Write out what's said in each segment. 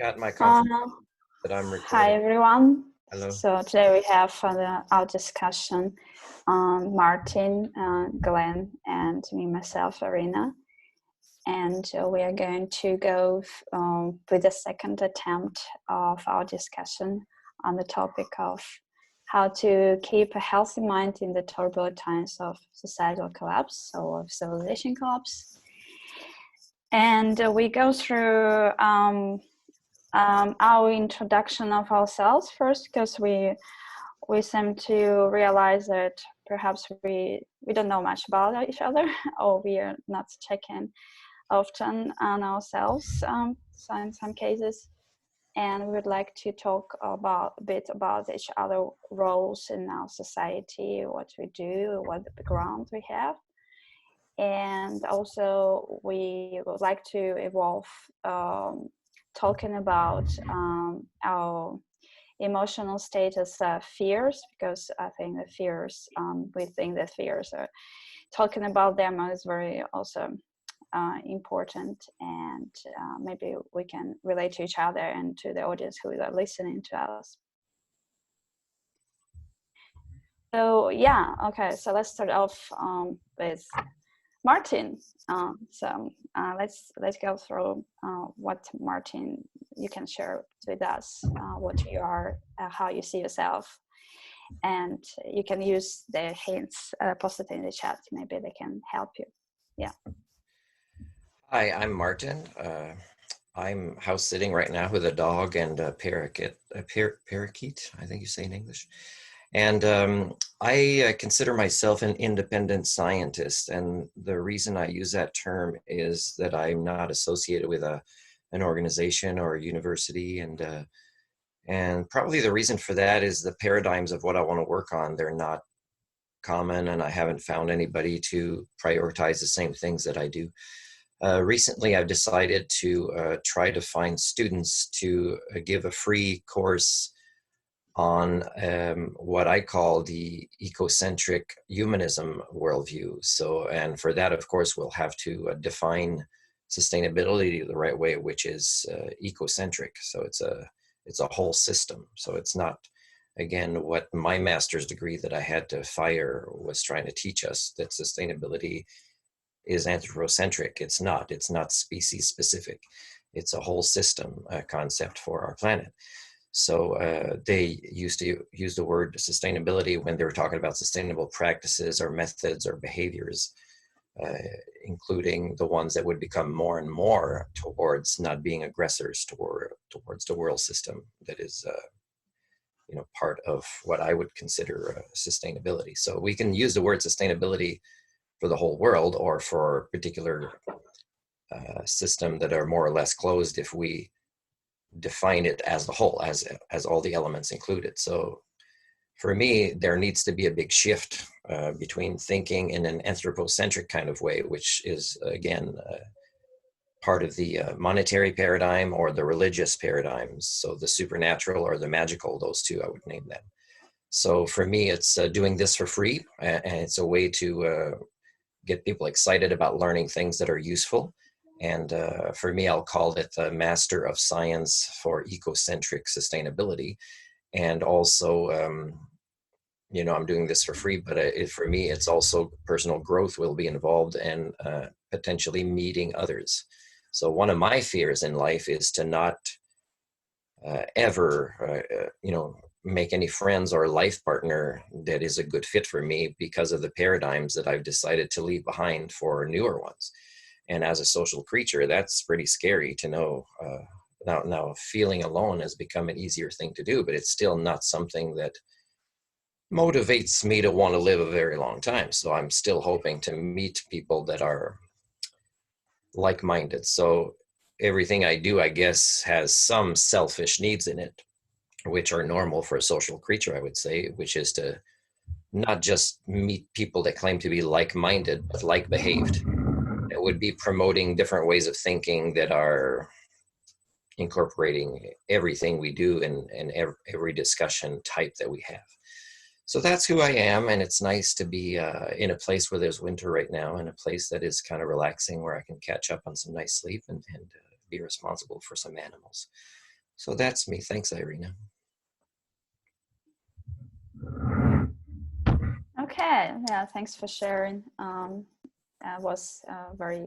Got my Uh, confirmation that I'm Hi recording. everyone. Hello. So today we have our discussion Martin, Glenn, and me, myself, Arena. And we are going to go with the second attempt of our discussion on the topic of how to keep a healthy mind in the turbulent times of societal collapse or civilization collapse. And we go through our introduction of ourselves first, because we seem to realize that perhaps we don't know much about each other, or we are not checking often on ourselves, so in some cases. And we would like to talk about a bit about each other roles in our society, what we do, what the background we have. And also we would like to evolve talking about our emotional status fears, because I think the fears, we think that fears are, talking about them is very also important, and maybe we can relate to each other and to the audience who are listening to us. So yeah, okay, so let's start off with Martin. Let's go through what, Martin, you can share with us what you are, how you see yourself, and you can use the hints posted in the chat. Maybe they can help you. Yeah. Hi, I'm Martin. I'm house sitting right now with a dog and a parakeet, parakeet, I think you say in English. And I consider myself an independent scientist. And the reason I use that term is that I'm not associated with an organization or a university. And probably the reason for that is the paradigms of what I want to work on. They're not common, and I haven't found anybody to prioritize the same things that I do. Recently, I've decided to try to find students to give a free course on what I call the ecocentric humanism worldview. So, and for that, of course, we'll have to define sustainability the right way, which is ecocentric. So it's a whole system. So it's not, again, what my master's degree that I had to fire was trying to teach us, that sustainability is anthropocentric. It's not. It's not species specific. It's a whole system concept for our planet. So they used to use the word sustainability when they were talking about sustainable practices or methods or behaviors, uh, including the ones that would become more and more towards not being aggressors towards the world system that is part of what I would consider sustainability. So we can use the word sustainability for the whole world or for particular system that are more or less closed if we define it as the whole, as all the elements included. So for me, there needs to be a big shift between thinking in an anthropocentric kind of way, which is, again, part of the monetary paradigm or the religious paradigms. So the supernatural or the magical, those two, I would name them. So for me, it's doing this for free, and it's a way to get people excited about learning things that are useful. And for me, I'll call it the Master of Science for Ecocentric Sustainability. And also, I'm doing this for free, but for me, it's also personal growth will be involved and potentially meeting others. So one of my fears in life is to not ever, make any friends or life partner that is a good fit for me because of the paradigms that I've decided to leave behind for newer ones. And as a social creature, that's pretty scary to know. Now, feeling alone has become an easier thing to do, but it's still not something that motivates me to want to live a very long time. So I'm still hoping to meet people that are like-minded. So everything I do, I guess, has some selfish needs in it, which are normal for a social creature, I would say, which is to not just meet people that claim to be like-minded, but like-behaved. It would be promoting different ways of thinking that are incorporating everything we do in every discussion type that we have. So that's who I am, and it's nice to be in a place where there's winter right now, in a place that is kind of relaxing, where I can catch up on some nice sleep and be responsible for some animals. So that's me. Thanks, Irina. Okay, yeah, thanks for sharing. That was very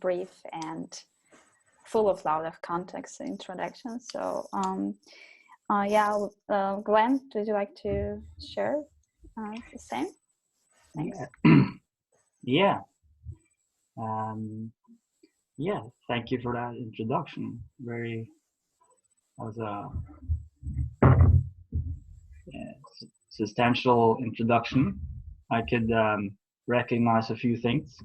brief and full of lot of context introduction. So yeah, Glenn, would you like to share the same? Thanks. Yeah. Yeah, thank you for that introduction. Was a substantial introduction. I could recognize a few things.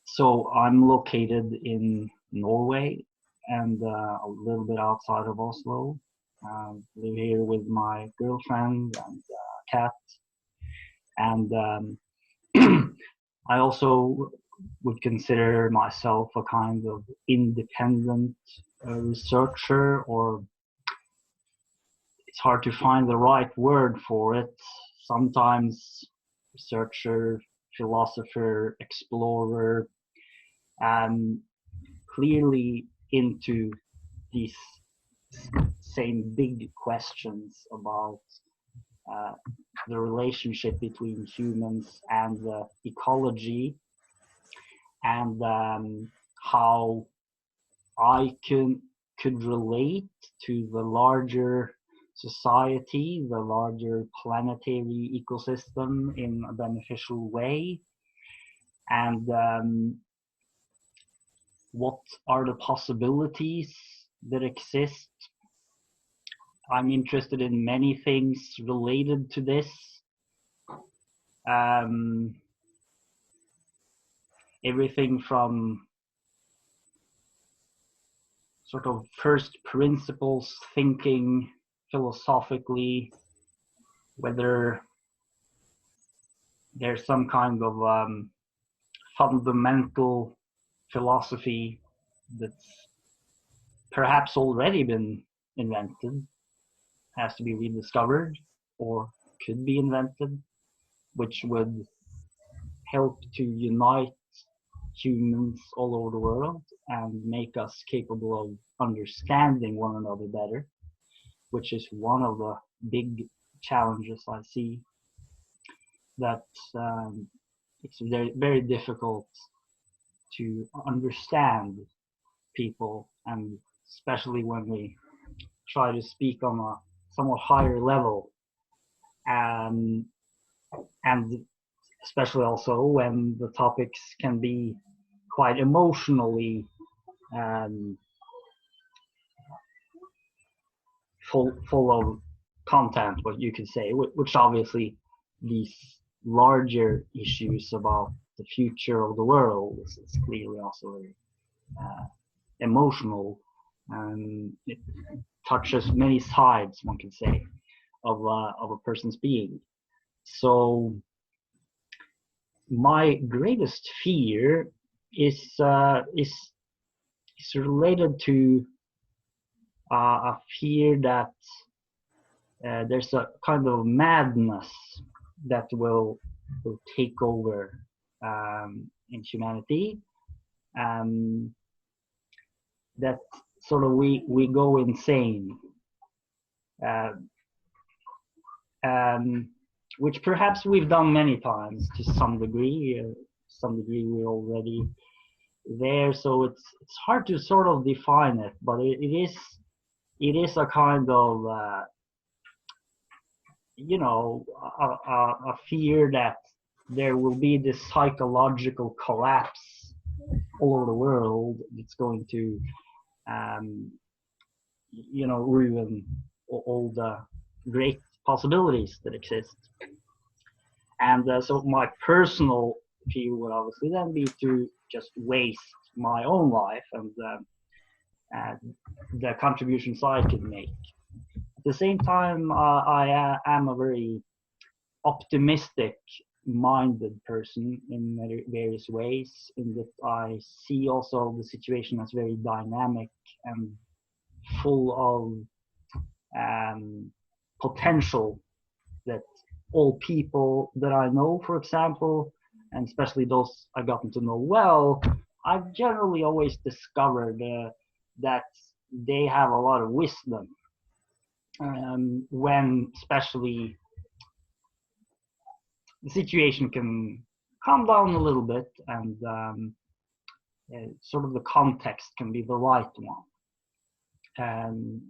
So I'm located in Norway and a little bit outside of Oslo. Live here with my girlfriend and cat. And I also would consider myself a kind of independent researcher, or it's hard to find the right word for it. Sometimes researcher, philosopher, explorer, and clearly into these same big questions about the relationship between humans and the ecology, and how I could relate to the larger society, the larger planetary ecosystem in a beneficial way, and what are the possibilities that exist. I'm interested in many things related to this. Everything from sort of first principles thinking philosophically, whether there's some kind of fundamental philosophy that's perhaps already been invented, has to be rediscovered, or could be invented, which would help to unite humans all over the world and make us capable of understanding one another better, which is one of the big challenges I see, that it's very, very difficult to understand people, and especially when we try to speak on a somewhat higher level, and especially also when the topics can be quite emotionally full of content, what you could say, which obviously these larger issues about the future of the world is clearly also very emotional, and it touches many sides, one could say, of a person's being. So my greatest fear is related to a fear that there's a kind of madness that will take over in humanity, that sort of we go insane, which perhaps we've done many times to some degree. We're already there, so it's hard to sort of define it, but it is a kind of a fear that there will be this psychological collapse all over the world that's going to ruin all the great possibilities that exist. And so my personal view would obviously then be to just waste my own life and the contributions I can make. At the same time, I am a very optimistic minded person in various ways, in that I see also the situation as very dynamic and full of potential, that all people that I know, for example, and especially those I've gotten to know well, I've generally always discovered that they have a lot of wisdom when especially the situation can calm down a little bit, and sort of the context can be the right one.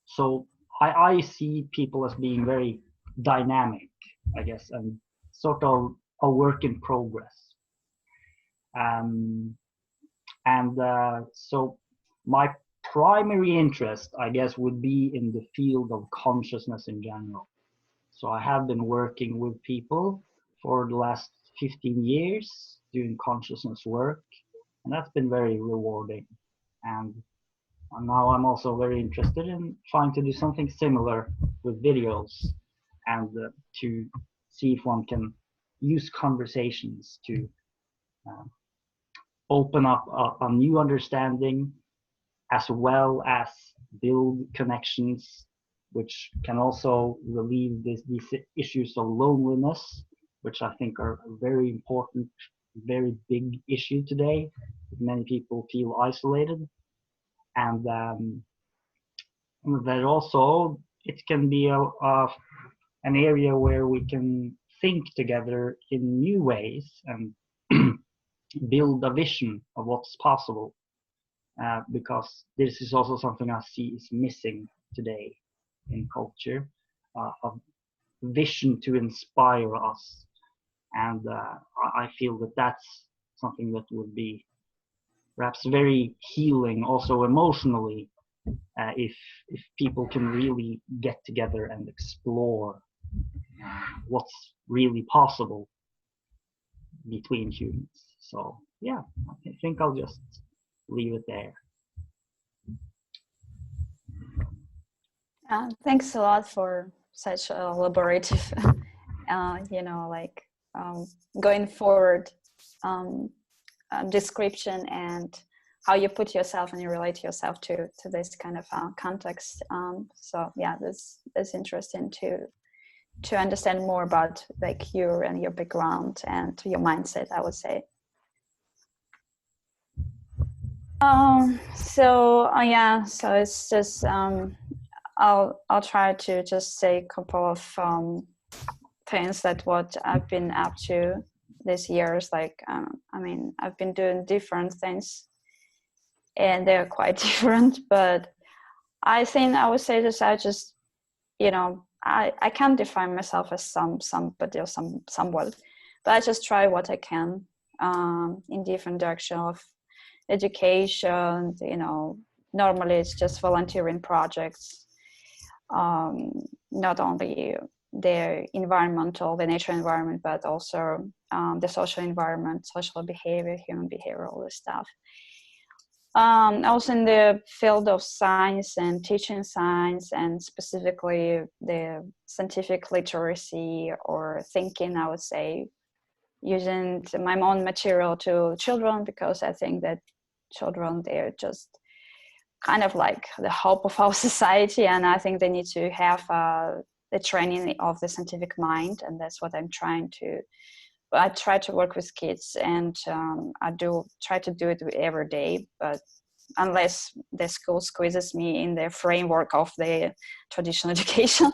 So I see people as being very dynamic, I guess, and sort of a work in progress. So my primary interest, I guess, would be in the field of consciousness in general. So I have been working with people for the last 15 years doing consciousness work, and that's been very rewarding. And now I'm also very interested in trying to do something similar with videos, and to see if one can use conversations to open up a new understanding, as well as build connections, which can also relieve these issues of loneliness, which I think are a very important, very big issue today. Many people feel isolated, and that also it can be an area where we can think together in new ways and build a vision of what's possible, because this is also something I see is missing today in culture, a vision to inspire us. And I feel that that's something that would be perhaps very healing also emotionally, if people can really get together and explore what's really possible between humans. So yeah, I think I'll just leave it there. Thanks a lot for such a elaborative, going forward description, and how you put yourself and you relate yourself to this kind of context. So yeah, that's interesting to understand more about like you and your background and your mindset, I would say. So it's just I'll try to just say a couple of things that what I've been up to this years. Like I've been doing different things, and they're quite different, but I think I would say this, I just, I can't define myself as somebody or someone, but I just try what I can in different direction of education. Normally it's just volunteering projects, not only the nature environment, but also the social environment, social behavior, human behavior, all this stuff. Also in the field of science and teaching science, and specifically the scientific literacy or thinking, I would say, using my own material to children, because I think that children, they're just kind of like the hope of our society, and I think they need to have the training of the scientific mind, and that's what I'm trying to. I try to work with kids, and I do try to do it every day, but unless the school squeezes me in the framework of the traditional education.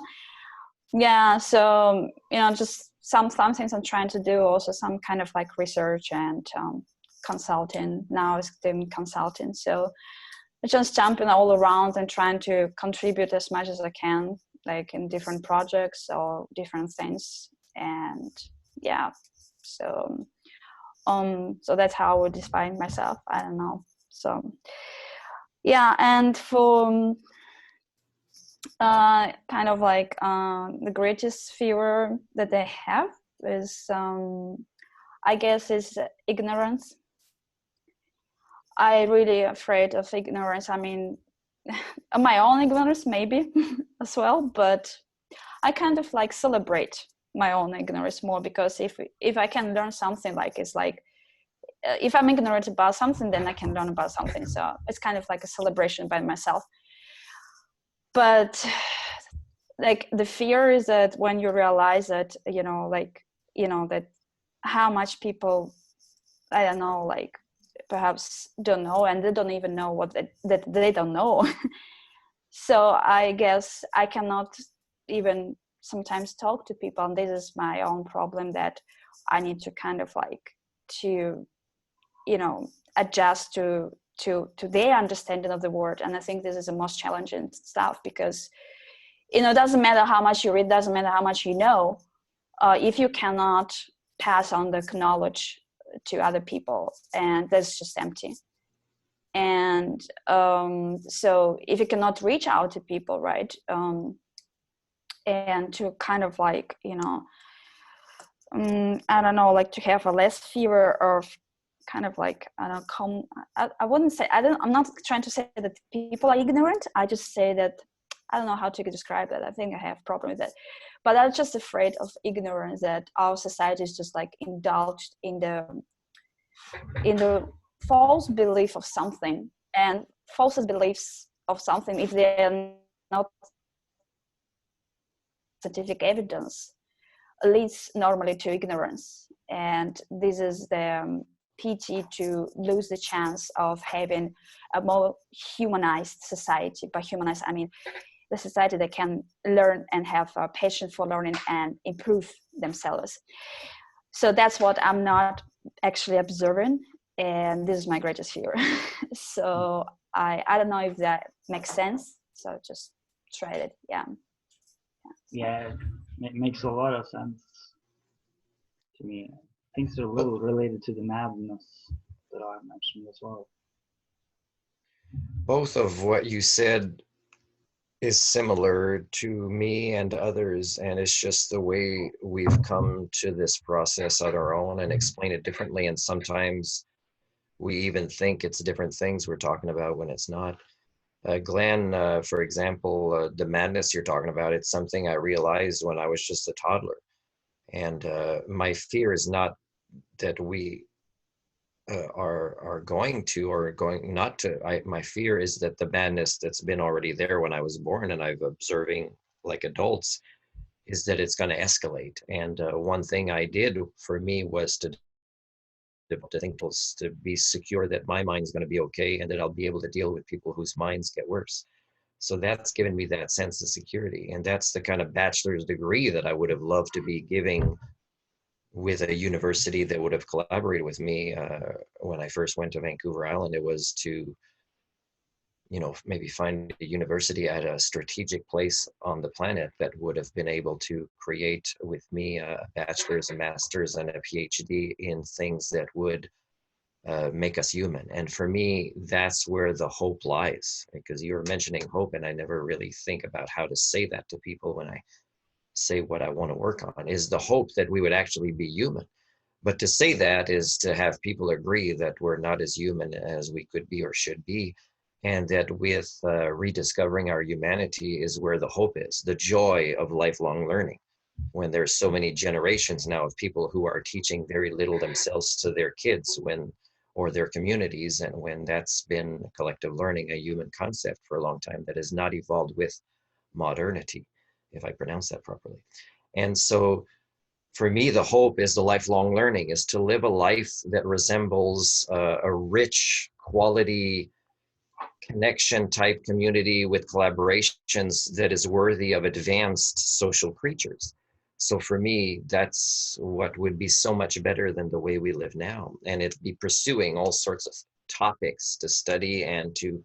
Yeah, so just some things I'm trying to do, also some kind of like research and consulting. Now it's doing consulting, so just jumping all around and trying to contribute as much as I can, like in different projects or different things. And yeah, so that's how I would define myself. I don't know. So yeah, and for kind of like the greatest fear that they have is I guess is ignorance. I really afraid of ignorance. I mean, my own ignorance maybe as well, but I kind of like celebrate my own ignorance more, because if I can learn something, like it's like if I'm ignorant about something, then I can learn about something. So it's kind of like a celebration by myself. But like the fear is that when you realize that that how much people, I don't know, like perhaps don't know, and they don't even know what that they don't know. So I guess I cannot even sometimes talk to people, and this is my own problem, that I need to kind of like to, you know, adjust to their understanding of the word. And I think this is the most challenging stuff, because, you know, it doesn't matter how much you read, doesn't matter how much you know, if you cannot pass on the knowledge to other people, and that's just empty. And so if you cannot reach out to people, right, and to kind of like, you know, I don't know, like to have a less fear of kind of like, I don't know, I wouldn't say, I'm not trying to say that people are ignorant. I just say that I don't know how to describe that. I think I have a problem with that. But I'm just afraid of ignorance, that our society is just like indulged in the false belief of something, and false beliefs of something, if they're not scientific evidence, leads normally to ignorance. And this is the pity, to lose the chance of having a more humanized society. By humanized, I mean the society that can learn and have a passion for learning and improve themselves. So that's what I'm not actually observing, and this is my greatest fear. So I don't know if that makes sense, so just try it. Yeah, it makes a lot of sense to me. Things are a little related to the madness that I mentioned as well. Both of what you said is similar to me and others, and it's just the way we've come to this process on our own and explain it differently. And sometimes we even think it's different things we're talking about when it's not. Glenn, for example, the madness you're talking about, it's something I realized when I was just a toddler. And my fear is not that we are going to or going not to. My fear is that the madness that's been already there when I was born and I've observing like adults, is that it's going to escalate. And one thing I did for me was to think, to be secure that my mind's going to be okay, and that I'll be able to deal with people whose minds get worse. So that's given me that sense of security. And that's the kind of bachelor's degree that I would have loved to be giving with a university that would have collaborated with me when I first went to Vancouver Island. It was to, you know, maybe find a university at a strategic place on the planet that would have been able to create with me a bachelor's, a master's, and a PhD in things that would make us human. And for me, that's where the hope lies, because you were mentioning hope, and I never really think about how to say that to people when I say what I want to work on, is the hope that we would actually be human. But to say that is to have people agree that we're not as human as we could be or should be, and that with rediscovering our humanity is where the hope is, the joy of lifelong learning. When there's so many generations now of people who are teaching very little themselves to their kids, or their communities, and when that's been collective learning, a human concept for a long time that has not evolved with modernity, if I pronounce that properly. And so for me, the hope is the lifelong learning, is to live a life that resembles a rich quality connection type community with collaborations that is worthy of advanced social creatures. So for me, that's what would be so much better than the way we live now. And it'd be pursuing all sorts of topics to study, and to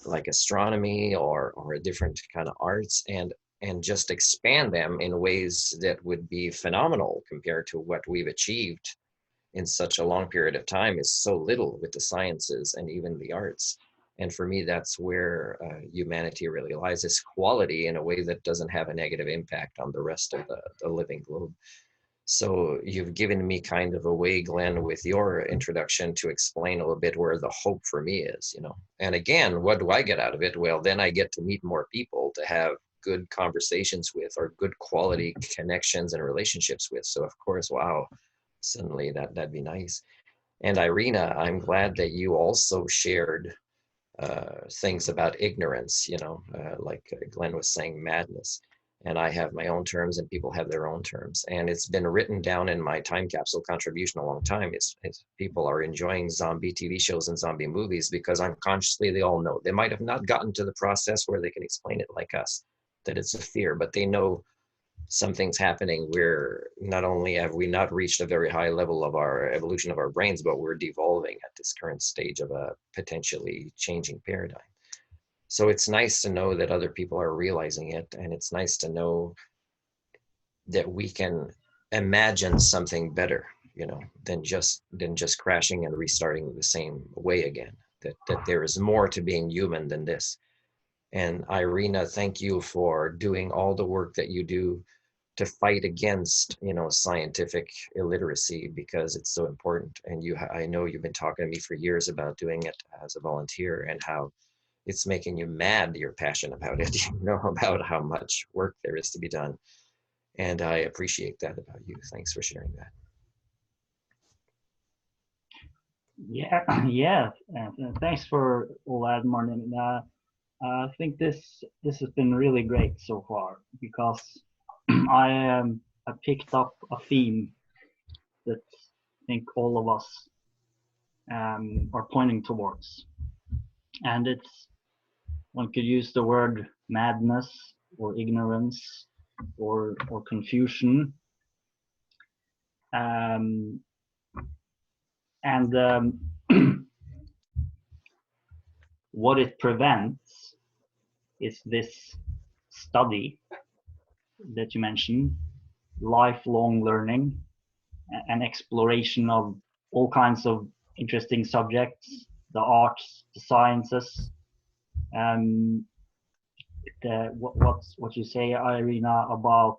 like astronomy or a different kind of arts, and just expand them in ways that would be phenomenal compared to what we've achieved in such a long period of time, is so little with the sciences and even the arts. And for me, that's where humanity really lies, is quality in a way that doesn't have a negative impact on the rest of the living globe. So you've given me kind of a way, Glenn, with your introduction to explain a little bit where the hope for me is, you know. And again, what do I get out of it? Well, then I get to meet more people to have good conversations with, or good quality connections and relationships with. So of course, wow, suddenly that'd be nice. And Irina, I'm glad that you also shared things about ignorance, you know, like Glenn was saying, madness. and I have my own terms, and people have their own terms. And it's been written down in my time capsule contribution a long time. It's people are enjoying zombie TV shows and zombie movies because unconsciously they all know. They might have not gotten to the process where they can explain it like us, that it's a fear, but they know something's happening where not only have we not reached a very high level of our evolution of our brains, but we're devolving at this current stage of a potentially changing paradigm. So it's nice to know that other people are realizing it, and it's nice to know that we can imagine something better, than just crashing and restarting the same way again. That there is more to being human than this. And Irina, thank you for doing all the work that you do to fight against, scientific illiteracy, because it's so important. And I know you've been talking to me for years about doing it as a volunteer, and how it's making you mad, your passion about it, about how much work there is to be done. And I appreciate that about you. Thanks for sharing that. Yeah, yeah. Thanks for all that, Martin. I think this has been really great so far, because I picked up a theme that I think all of us are pointing towards, and it's, one could use the word madness or ignorance or confusion, and what it prevents is this study that you mentioned, lifelong learning and exploration of all kinds of interesting subjects, the arts, the sciences. What you say, Irina, about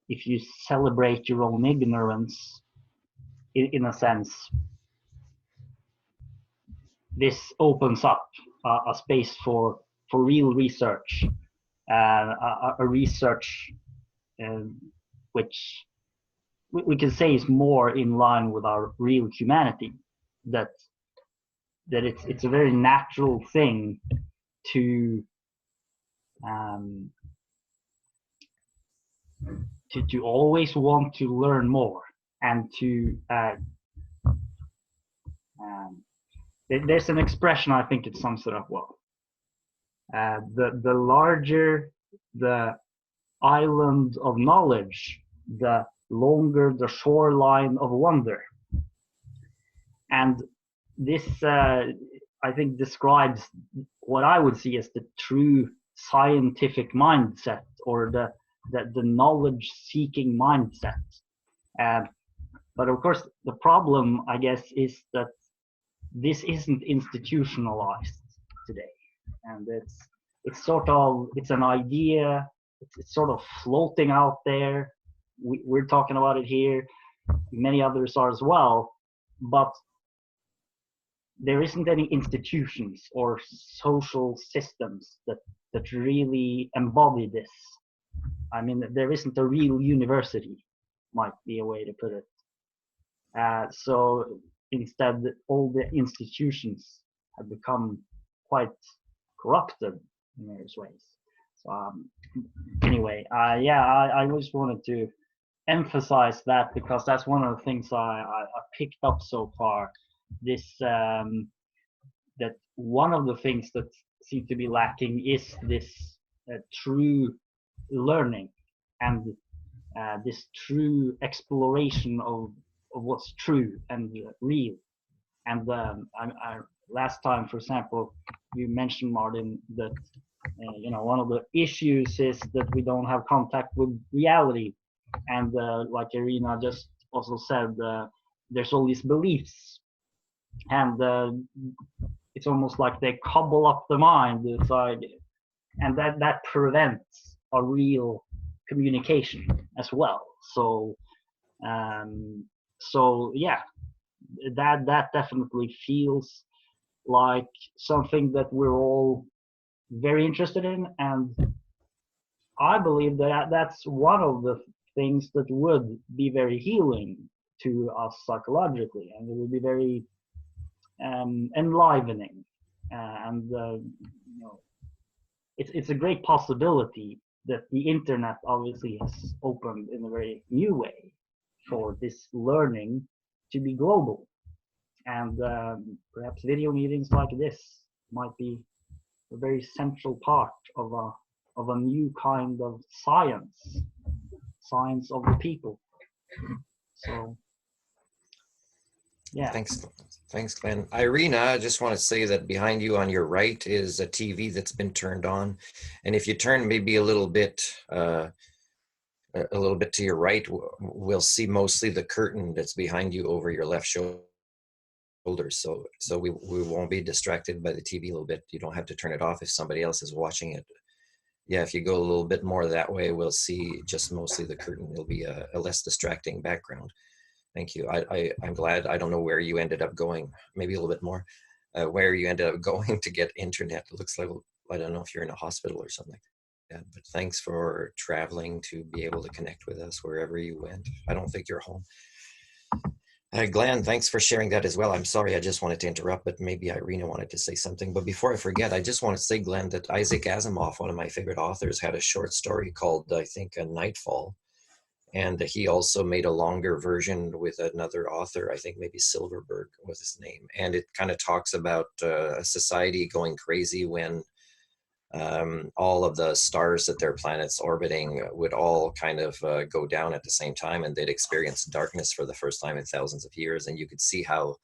if you celebrate your own ignorance, in a sense, this opens up a space for real research, a research which we can say is more in line with our real humanity. That it's a very natural thing to always want to learn more, and to there's an expression, I think it sums it up well. The larger the island of knowledge, the longer the shoreline of wonder. And this, I think, describes what I would see as the true scientific mindset, or the knowledge-seeking mindset. But of course, the problem, I guess, is that this isn't institutionalized today, and it's an idea. It's sort of floating out there. We're talking about it here. Many others are as well, but there isn't any institutions or social systems that really embody this. I mean, there isn't a real university, might be a way to put it. So instead, all the institutions have become quite corrupted in various ways. So anyway, I just wanted to emphasize that, because that's one of the things I picked up so far. This that one of the things that seem to be lacking is this true learning, and this true exploration of what's true and real. And last time, for example, you mentioned, Martin, that one of the issues is that we don't have contact with reality, and like Irina just also said, there's all these beliefs, and it's almost like they cobble up the mind. It's like, and that prevents a real communication as well. So yeah, that definitely feels like something that we're all very interested in, and I believe that that's one of the things that would be very healing to us psychologically, and it would be very enlivening, and it's a great possibility that the internet obviously has opened in a very new way for this learning to be global. And perhaps video meetings like this might be a very central part of a new kind of science of the people. So, yeah. Thanks, Glenn. Irina, I just want to say that behind you on your right is a TV that's been turned on, and if you turn maybe a little bit to your right, we'll see mostly the curtain that's behind you over your left shoulder. So we won't be distracted by the TV a little bit. You don't have to turn it off if somebody else is watching it. Yeah, if you go a little bit more that way, we'll see just mostly the curtain. It'll be a less distracting background. Thank you. I'm glad. I don't know where you ended up going, maybe a little bit more, where you ended up going to get internet. It looks like, I don't know if you're in a hospital or something like that, but thanks for traveling to be able to connect with us wherever you went. I don't think you're home. Glenn, thanks for sharing that as well. I'm sorry, I just wanted to interrupt, but maybe Irina wanted to say something. But before I forget, I just want to say, Glenn, that Isaac Asimov, one of my favorite authors, had a short story called, I think, Nightfall. And he also made a longer version with another author, I think maybe Silverberg was his name. And it kind of talks about a society going crazy when all of the stars that their planets orbiting would all kind of go down at the same time, and they'd experience darkness for the first time in thousands of years. And you could see how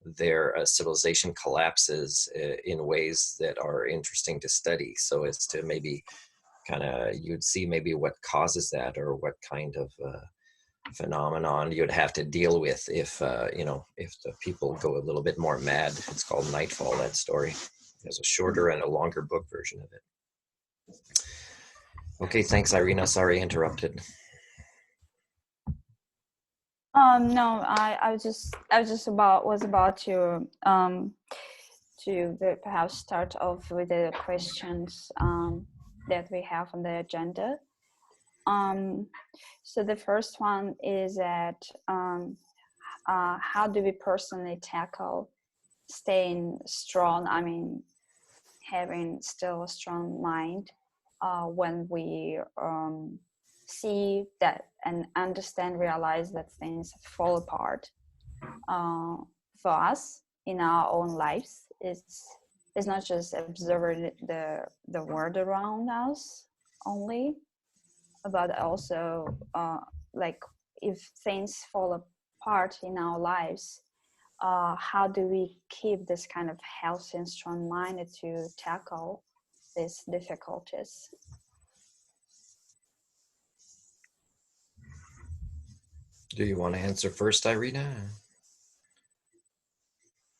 their civilization collapses in ways that are interesting to study. So as to maybe kind of, you'd see maybe what causes that, or what kind of phenomenon you'd have to deal with if, if the people go a little bit more mad. It's called Nightfall, that story. There's a shorter and a longer book version of it. Okay, thanks, Irina. Sorry, I interrupted. No, I was about to perhaps start off with the questions that we have on the agenda. So the first one is that how do we personally tackle staying strong? I mean, having still a strong mind when we see that and understand, realize that things fall apart for us in our own lives. It's not just observing the world around us only, but also like if things fall apart in our lives, how do we keep this kind of healthy and strong mind to tackle these difficulties? Do you want to answer first, Irina?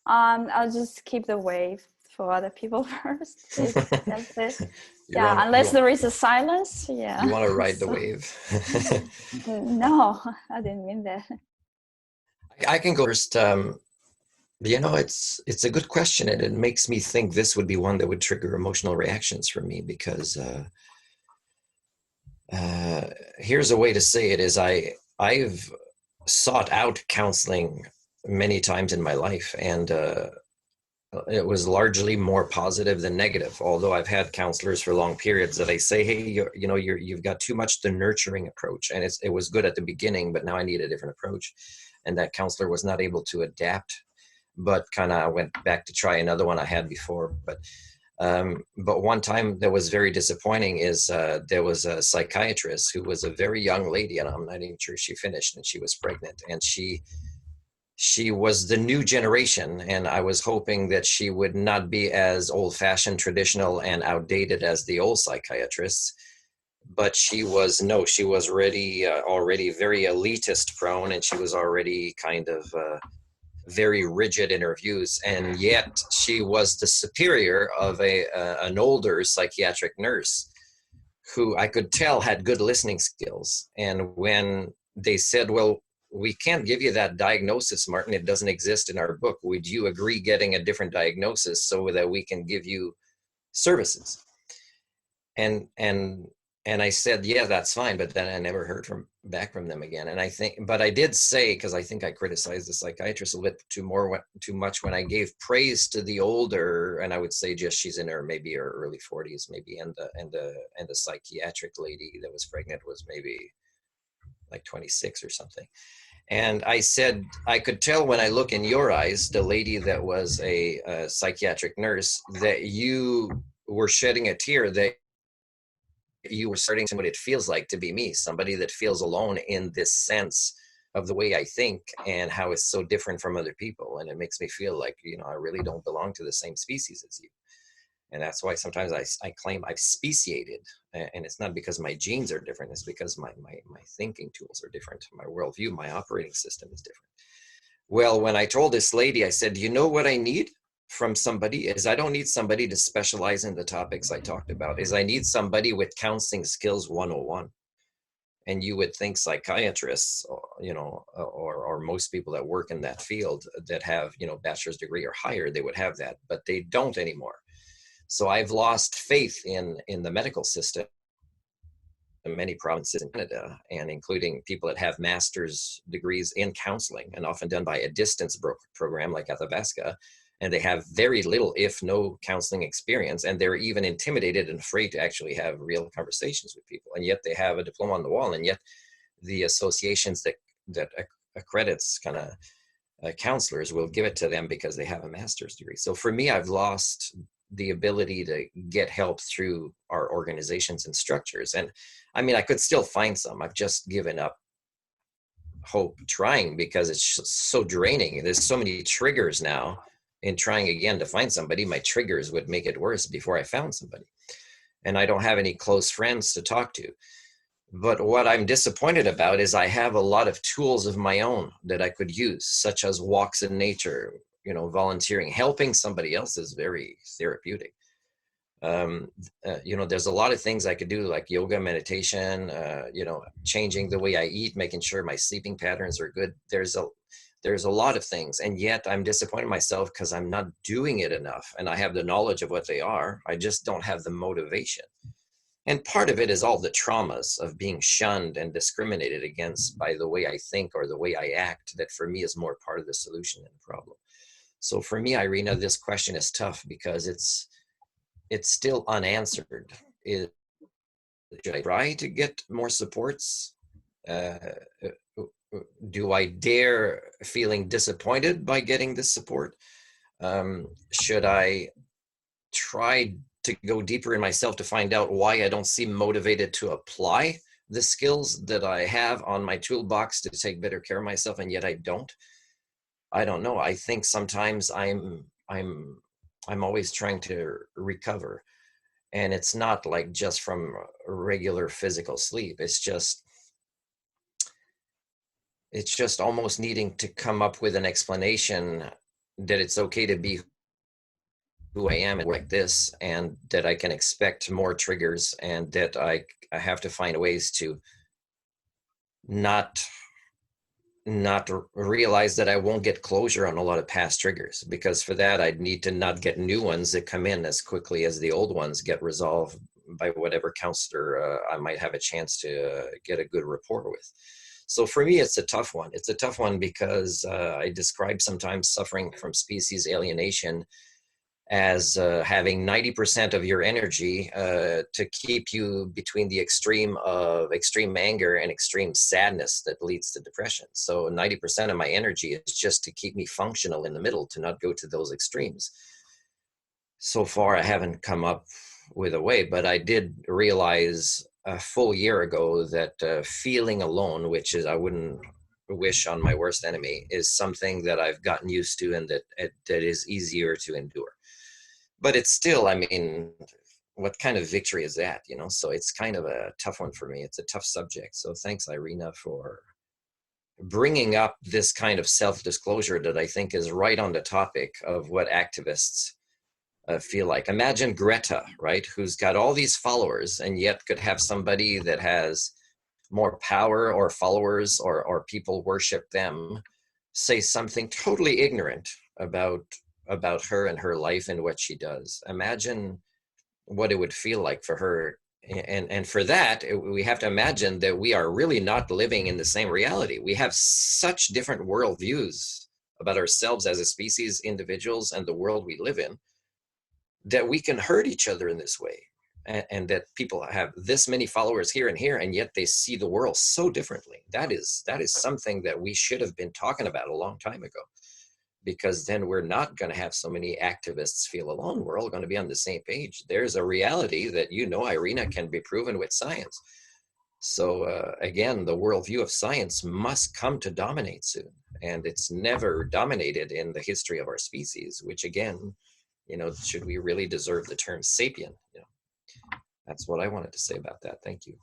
I'll just keep the wave for other people first. That's it. Yeah, unless there is a silence. Yeah. You want to ride the wave? No, I didn't mean that. I can go first. It's a good question, and it makes me think this would be one that would trigger emotional reactions for me, because here's a way to say it: is I've sought out counseling many times in my life, and it was largely more positive than negative. Although I've had counselors for long periods that I say, hey, you've got too much the nurturing approach, and it was good at the beginning, but now I need a different approach. And that counselor was not able to adapt, but kind of went back to try another one I had before. But one time that was very disappointing is there was a psychiatrist who was a very young lady, and I'm not even sure she finished, and she was pregnant, and she was the new generation, and I was hoping that she would not be as old-fashioned, traditional, and outdated as the old psychiatrists. But she was already very elitist prone, and she was already kind of very rigid in her views, and yet she was the superior of an older psychiatric nurse who I could tell had good listening skills. And when they said, well, we can't give you that diagnosis, Martin, it doesn't exist in our book, would you agree getting a different diagnosis so that we can give you services? And and I said, yeah, that's fine. But then I never heard back from them again. And I think, but I did say, because I think I criticized the psychiatrist a little bit too much when I gave praise to the older, and I would say just she's in her maybe her early 40s, maybe, and the psychiatric lady that was pregnant was maybe like 26 or something. And I said, I could tell when I look in your eyes, the lady that was a psychiatric nurse, that you were shedding a tear, that you were starting to what it feels like to be me, somebody that feels alone in this sense of the way I think and how it's so different from other people. And it makes me feel like, I really don't belong to the same species as you. And that's why sometimes I claim I've speciated, and it's not because my genes are different, it's because my thinking tools are different. My worldview, my operating system is different. Well, when I told this lady, I said, you know what I need from somebody is I don't need somebody to specialize in the topics I talked about, is I need somebody with counseling skills 101. And you would think psychiatrists, or most people that work in that field that have, bachelor's degree or higher, they would have that, but they don't anymore. So I've lost faith in the medical system in many provinces in Canada, and including people that have master's degrees in counseling, and often done by a distance program like Athabasca, and they have very little, if no, counseling experience, and they're even intimidated and afraid to actually have real conversations with people, and yet they have a diploma on the wall, and yet the associations that accredits kind of counselors will give it to them because they have a master's degree. So for me, I've lost the ability to get help through our organizations and structures. And I mean, I could still find some. I've just given up hope trying because it's so draining. There's so many triggers now in trying again to find somebody. My triggers would make it worse before I found somebody. And I don't have any close friends to talk to. But what I'm disappointed about is I have a lot of tools of my own that I could use, such as walks in nature, volunteering. Helping somebody else is very therapeutic. There's a lot of things I could do, like yoga, meditation, changing the way I eat, making sure my sleeping patterns are good. There's a lot of things, and yet I'm disappointed in myself because I'm not doing it enough. And I have the knowledge of what they are. I just don't have the motivation. And part of it is all the traumas of being shunned and discriminated against by the way I think or the way I act, that for me is more part of the solution than the problem. So for me, Irina, this question is tough because it's still unanswered. Should I try to get more supports? Do I dare feeling disappointed by getting this support? Should I try to go deeper in myself to find out why I don't seem motivated to apply the skills that I have on my toolbox to take better care of myself, and yet I don't? I don't know. I think sometimes I'm always trying to recover, and it's not like just from regular physical sleep. It's just almost needing to come up with an explanation that it's okay to be who I am like this, and that I can expect more triggers, and that I have to find ways to not realize that I won't get closure on a lot of past triggers, because for that I'd need to not get new ones that come in as quickly as the old ones get resolved by whatever counselor I might have a chance to get a good rapport with. So for me, it's a tough one. It's a tough one because I describe sometimes suffering from species alienation as having 90% of your energy to keep you between the extreme of extreme anger and extreme sadness that leads to depression. So 90% of my energy is just to keep me functional in the middle, to not go to those extremes. So far, I haven't come up with a way, but I did realize a full year ago that feeling alone, which is I wouldn't wish on my worst enemy, is something that I've gotten used to, and that is easier to endure. But it's still, I mean, what kind of victory is that, So it's kind of a tough one for me. It's a tough subject. So thanks, Irina, for bringing up this kind of self-disclosure that I think is right on the topic of what activists feel like. Imagine Greta, right, who's got all these followers and yet could have somebody that has more power or followers or people worship them say something totally ignorant about her and her life and what she does. Imagine what it would feel like for her And for that, we have to imagine that we are really not living in the same reality. We have such different worldviews about ourselves as a species, individuals, and the world we live in, that we can hurt each other in this way. And that people have this many followers here and here, and yet they see the world so differently. That is something that we should have been talking about a long time ago, because then we're not going to have so many activists feel alone. We're all going to be on the same page. There's a reality that, Irina, can be proven with science. So again, the worldview of science must come to dominate soon. And it's never dominated in the history of our species, which again, should we really deserve the term sapient? That's what I wanted to say about that. Thank you.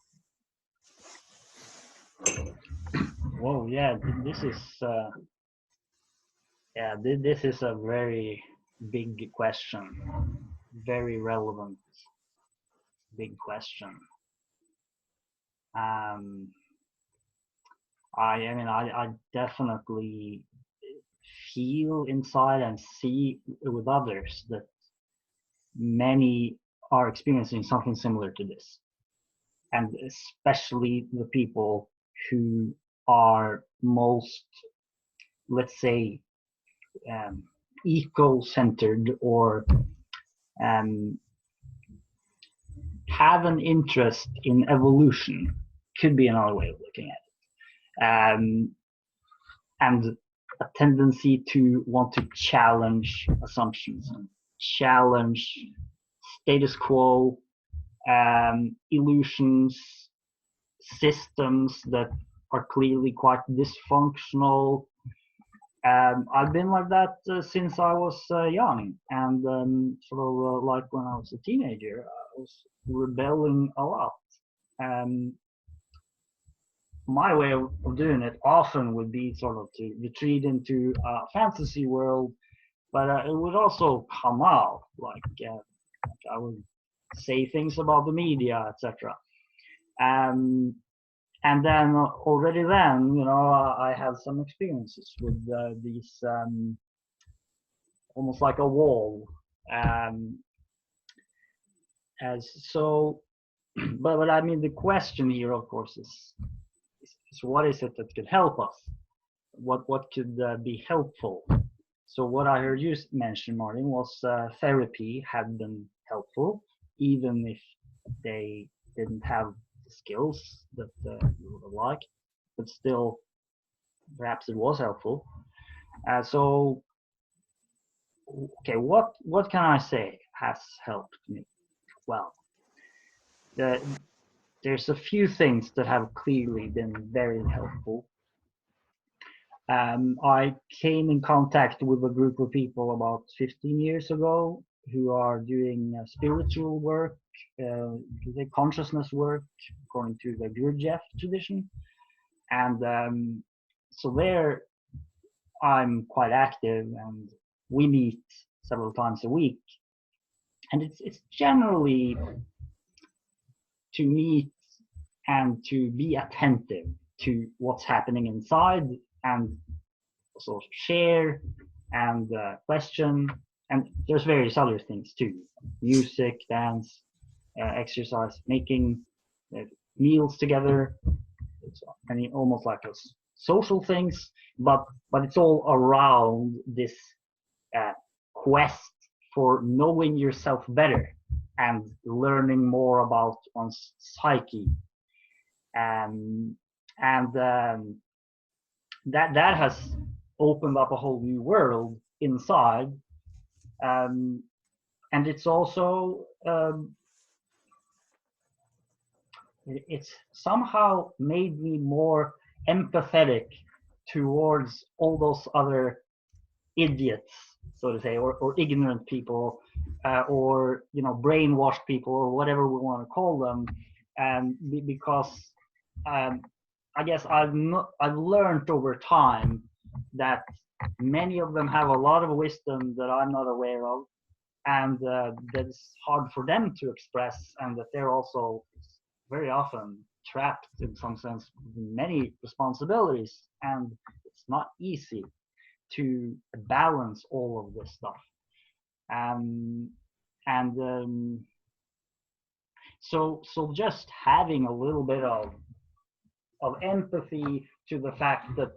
Whoa, yeah, this is this is a very big question, very relevant, big question. I mean, I definitely feel inside and see with others that many are experiencing something similar to this, and especially the people who are most, let's say, eco-centered, or have an interest in evolution, could be another way of looking at it, and a tendency to want to challenge assumptions and challenge status quo, illusions, systems that are clearly quite dysfunctional. I've been like that since I was young, and like when I was a teenager, I was rebelling a lot. My way of doing it often would be sort of to retreat into a fantasy world, but it would also come out like I would say things about the media, etc. And then already then, I had some experiences with these almost like a wall. But I mean, the question here, of course, is what is it that could help us? What could be helpful? So what I heard you mention, Martin, was therapy had been helpful, even if they didn't have the skills that you would have liked, but still, perhaps it was helpful. So, okay, what can I say has helped me? Well, there's a few things that have clearly been very helpful. I came in contact with a group of people about 15 years ago who are doing spiritual work, consciousness work, according to the Gurdjieff tradition. And so there I'm quite active, and we meet several times a week. And it's generally to meet and to be attentive to what's happening inside, and also share and question. And there's various other things too: music, dance, exercise, making meals together. It's almost like a social things, but it's all around this quest for knowing yourself better and learning more about one's psyche. That has opened up a whole new world inside, and it's also it's somehow made me more empathetic towards all those other idiots, so to say, or ignorant people, or brainwashed people, or whatever we want to call them, because I guess I've learned over time that many of them have a lot of wisdom that I'm not aware of, and that it's hard for them to express, and that they're also very often trapped in some sense with many responsibilities, and it's not easy to balance all of this stuff. so just having a little bit of empathy to the fact that,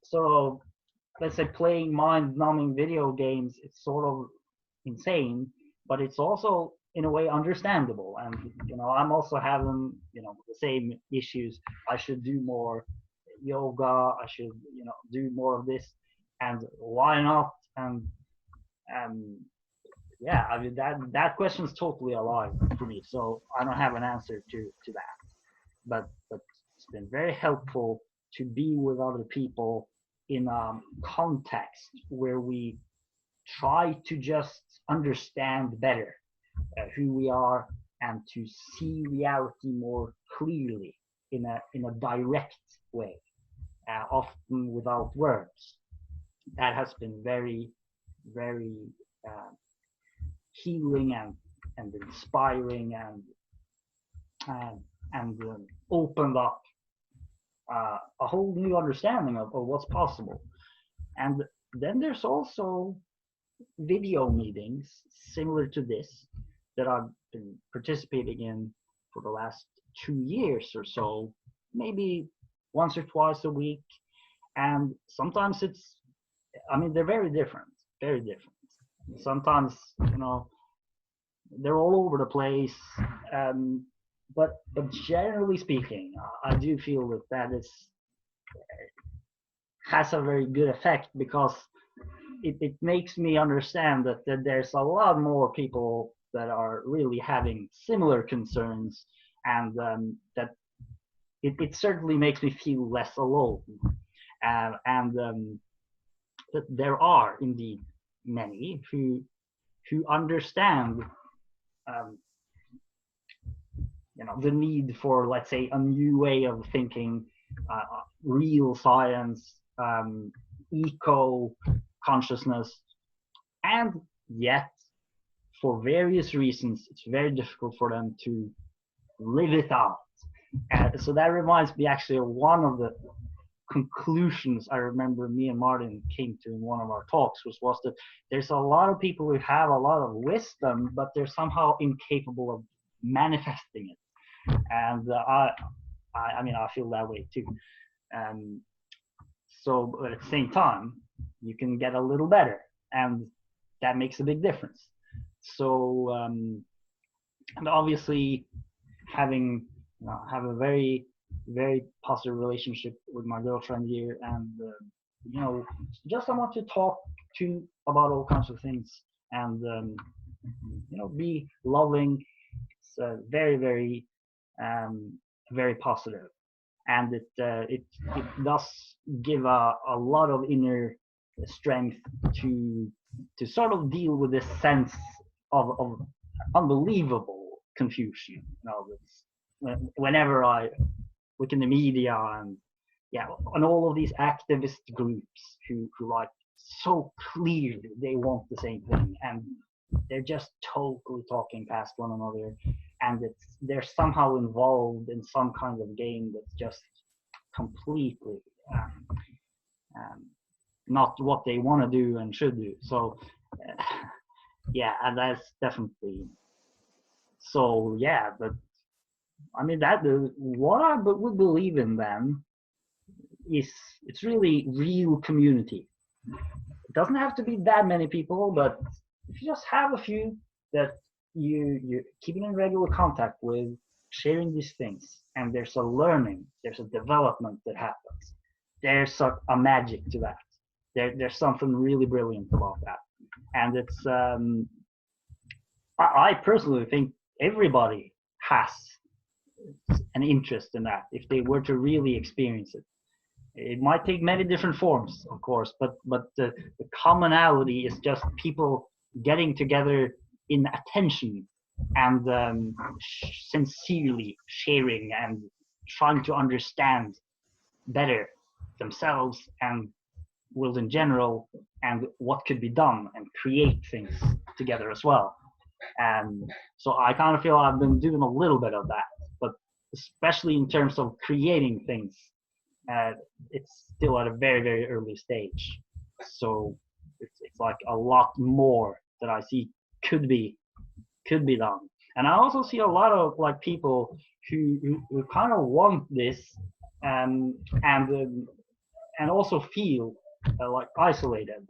so let's say playing mind-numbing video games, it's sort of insane, but it's also in a way understandable. And I'm also having the same issues. I should do more yoga. I should do more of this, and why not? And yeah, I mean that question is totally alive for me. So I don't have an answer to that, but it's been very helpful to be with other people in a context where we try to just understand better who we are and to see reality more clearly in a direct way, often without words. That has been very, very healing and inspiring and opened up a whole new understanding of what's possible. And then there's also video meetings similar to this that I've been participating in for the last 2 years or so, maybe once or twice a week. And sometimes they're very different. Sometimes, they're all over the place. But generally speaking, I do feel that has a very good effect, because it makes me understand that there's a lot more people that are really having similar concerns, and that it certainly makes me feel less alone. And that there are indeed many who understand the need for, let's say, a new way of thinking, real science, eco consciousness, and yet for various reasons it's very difficult for them to live it out. So that reminds me actually of one of the conclusions I remember me and Martin came to in one of our talks, was that there's a lot of people who have a lot of wisdom, but they're somehow incapable of manifesting it. And I mean, I feel that way too. So, but at the same time, you can get a little better, and that makes a big difference. So, and obviously, having have a very, very positive relationship with my girlfriend here, and just someone to talk to about all kinds of things, and be loving. It's very, very, very positive, and it does give a lot of inner strength to sort of deal with this sense of unbelievable confusion. Whenever I look in the media and all of these activist groups who like so clearly they want the same thing, and they're just totally talking past one another, and they're somehow involved in some kind of game that's just completely not what they want to do and should do. So and that's definitely so. But I mean, that what I would believe in then is it's really real community. It doesn't have to be that many people, but if you just have a few that you're keeping in regular contact with, sharing these things, and there's a learning, there's a development that happens. There's a magic to that. There's something really brilliant about that, and it's I personally think everybody has an interest in that if they were to really experience it. It might take many different forms, of course, but the commonality is just people getting together in attention and sincerely sharing and trying to understand better themselves and world in general, and what could be done, and create things together as well. And so I kind of feel I've been doing a little bit of that, but especially in terms of creating things, it's still at a very, very early stage. So it's like a lot more that I see could be done. And I also see a lot of like people who kind of want this, um, and and also feel like isolated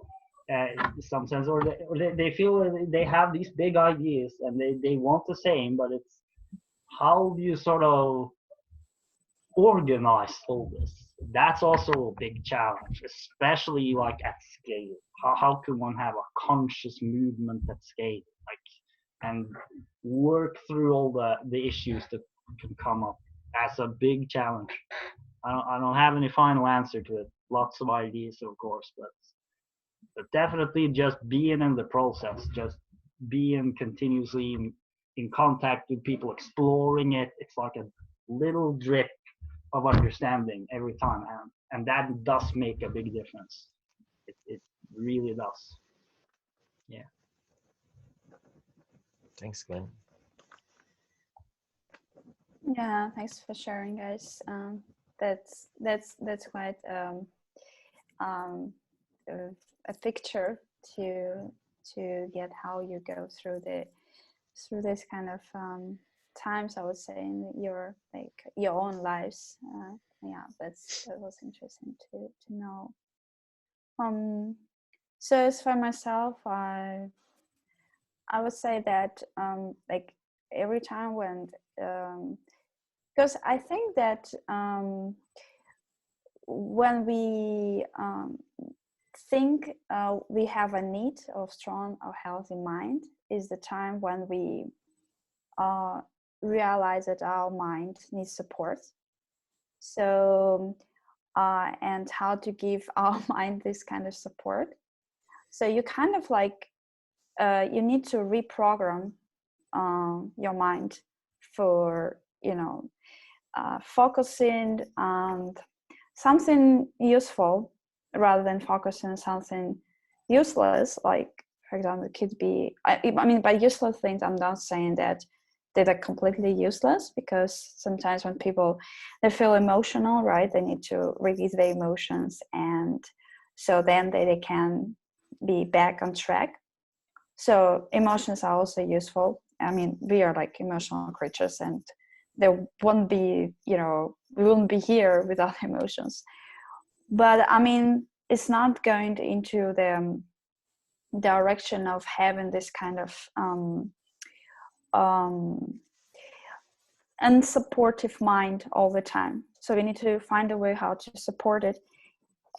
in some sense, or they feel they have these big ideas and they want the same, but it's how do you sort of organize all this? That's also a big challenge, especially like at scale. How can one have a conscious movement at scale, like, and work through all the issues that can come up? That's a big challenge. I don't have any final answer to it. Lots of ideas, of course, but definitely just being in the process, just being continuously in contact with people, exploring it. It's like a little drip of understanding every time, and that does make a big difference. It really does. Yeah. Thanks, Glenn. Yeah, thanks for sharing, guys. That's quite um, a picture to get how you go through this kind of times, I would say, in your own lives. Yeah, that was interesting to know. So as for myself, I would say that like every time when because I think that when we think we have a need of strong or healthy mind is the time when we realize that our mind needs support. So and how to give our mind this kind of support. So you kind of like you need to reprogram your mind for focusing on something useful rather than focusing on something useless. Like, for example, it could be, I mean, by useless things, I'm not saying that they're completely useless, because sometimes when people, they feel emotional, right, they need to release their emotions, and so then they can be back on track. So emotions are also useful. I mean, we are like emotional creatures, and there wouldn't be, we wouldn't be here without emotions. But I mean, it's not going into the direction of having this kind of unsupportive mind all the time. So we need to find a way how to support it.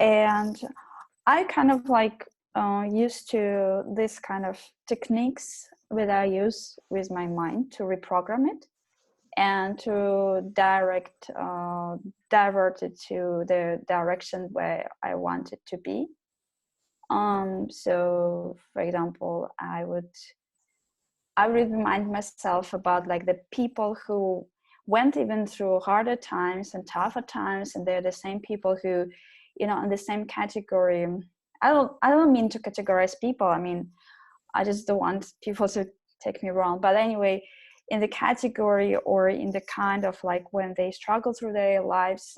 And I kind of like used to this kind of techniques that I use with my mind to reprogram it and to divert it to the direction where I want it to be. So for example, I would remind myself about like the people who went even through harder times and tougher times, and they're the same people who, in the same category. I don't mean to categorize people. I mean, I just don't want people to take me wrong. But anyway, in the category or in the kind of like when they struggle through their lives,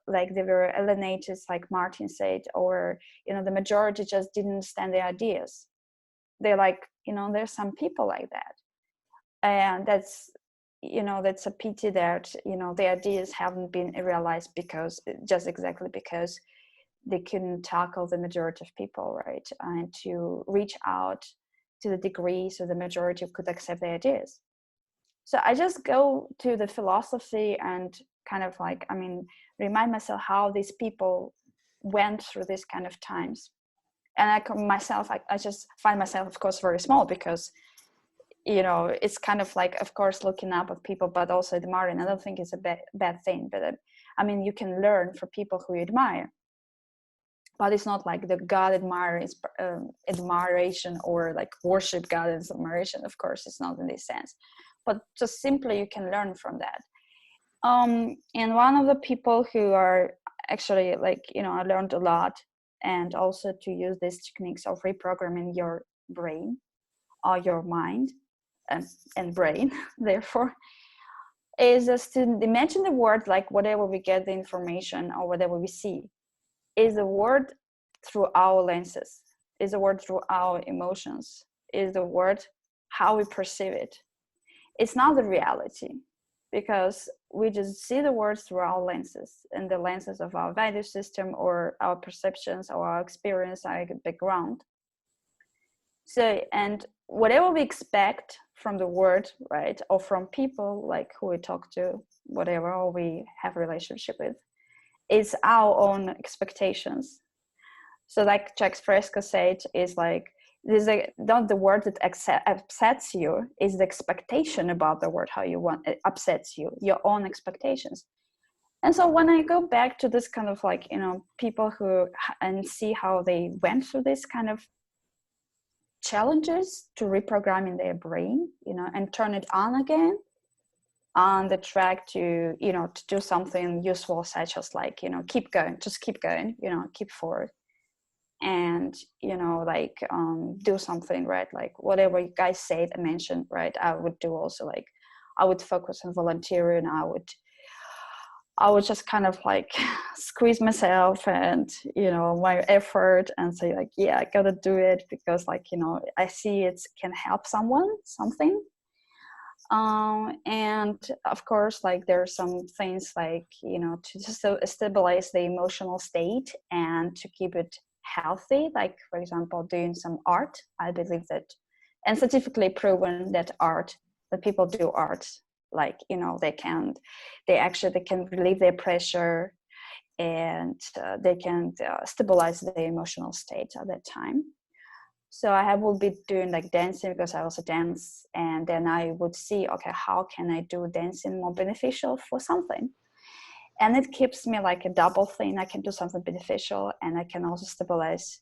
like they were alienated, like Martin said, or the majority just didn't understand their ideas. They're like, there's some people like that, and that's a pity that the ideas haven't been realized, because they couldn't tackle the majority of people, right? And to reach out to the degree so the majority could accept the ideas. So I just go to the philosophy and kind of like, remind myself how these people went through this kind of times. And I just find myself, of course, very small, because it's kind of like, of course, looking up at people, but also admiring. I don't think it's a bad thing, but you can learn from people who you admire. But it's not like the God admiration or like worship God as admiration. Of course, it's not in this sense, but just simply you can learn from that. And one of the people who are actually like, I learned a lot, and also to use these techniques of reprogramming your brain or your mind and brain, therefore, is just to imagine the word, like whatever we get the information or whatever we see, is the word through our lenses, is the word through our emotions, is the word how we perceive it. it's not the reality, because we just see the world through our lenses, and the lenses of our value system or our perceptions or our experience, our background. So, and whatever we expect from the world, right, or from people like who we talk to, whatever, or we have a relationship with, is our own expectations. So like Jacques Fresco said, is like, this is not the word that upsets you, is the expectation about the word, how you want it upsets you, your own expectations. And so when I go back to this kind of like, you know, people who, and see how they went through this kind of challenges to reprogramming their brain, you know, and turn it on again on the track to, you know, to do something useful, such as like, you know, keep going, just keep going, you know, keep forward. And, you know, like do something, right? Like whatever you guys said and mentioned, right? I would do also, like I would focus on volunteering. I would just kind of like squeeze myself and, you know, my effort, and say like, yeah, I gotta do it, because like, you know, I see it can help someone, something. And of course, like there are some things like, you know, to just stabilize the emotional state and to keep it healthy, like for example doing some art. I believe that, and scientifically proven that people do art, like, you know, they can relieve their pressure, and they can stabilize the emotional state at that time. So I will be doing like dancing, because I also dance, and then I would see, okay, how can I do dancing more beneficial for something? And it keeps me like a double thing. I can do something beneficial, and I can also stabilize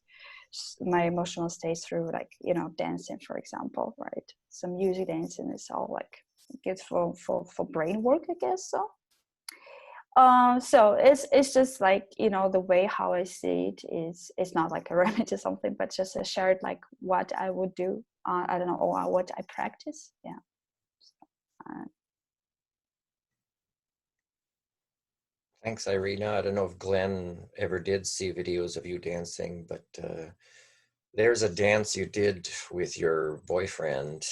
my emotional state through, like, you know, dancing, for example, right? So music dancing is all like good for brain work, I guess. So it's just like, you know, the way how I see it is, it's not like a remedy or something, but just a shared like what I would do. I don't know, or what I practice. Yeah. Thanks, Irina. I don't know if Glenn ever did see videos of you dancing, but there's a dance you did with your boyfriend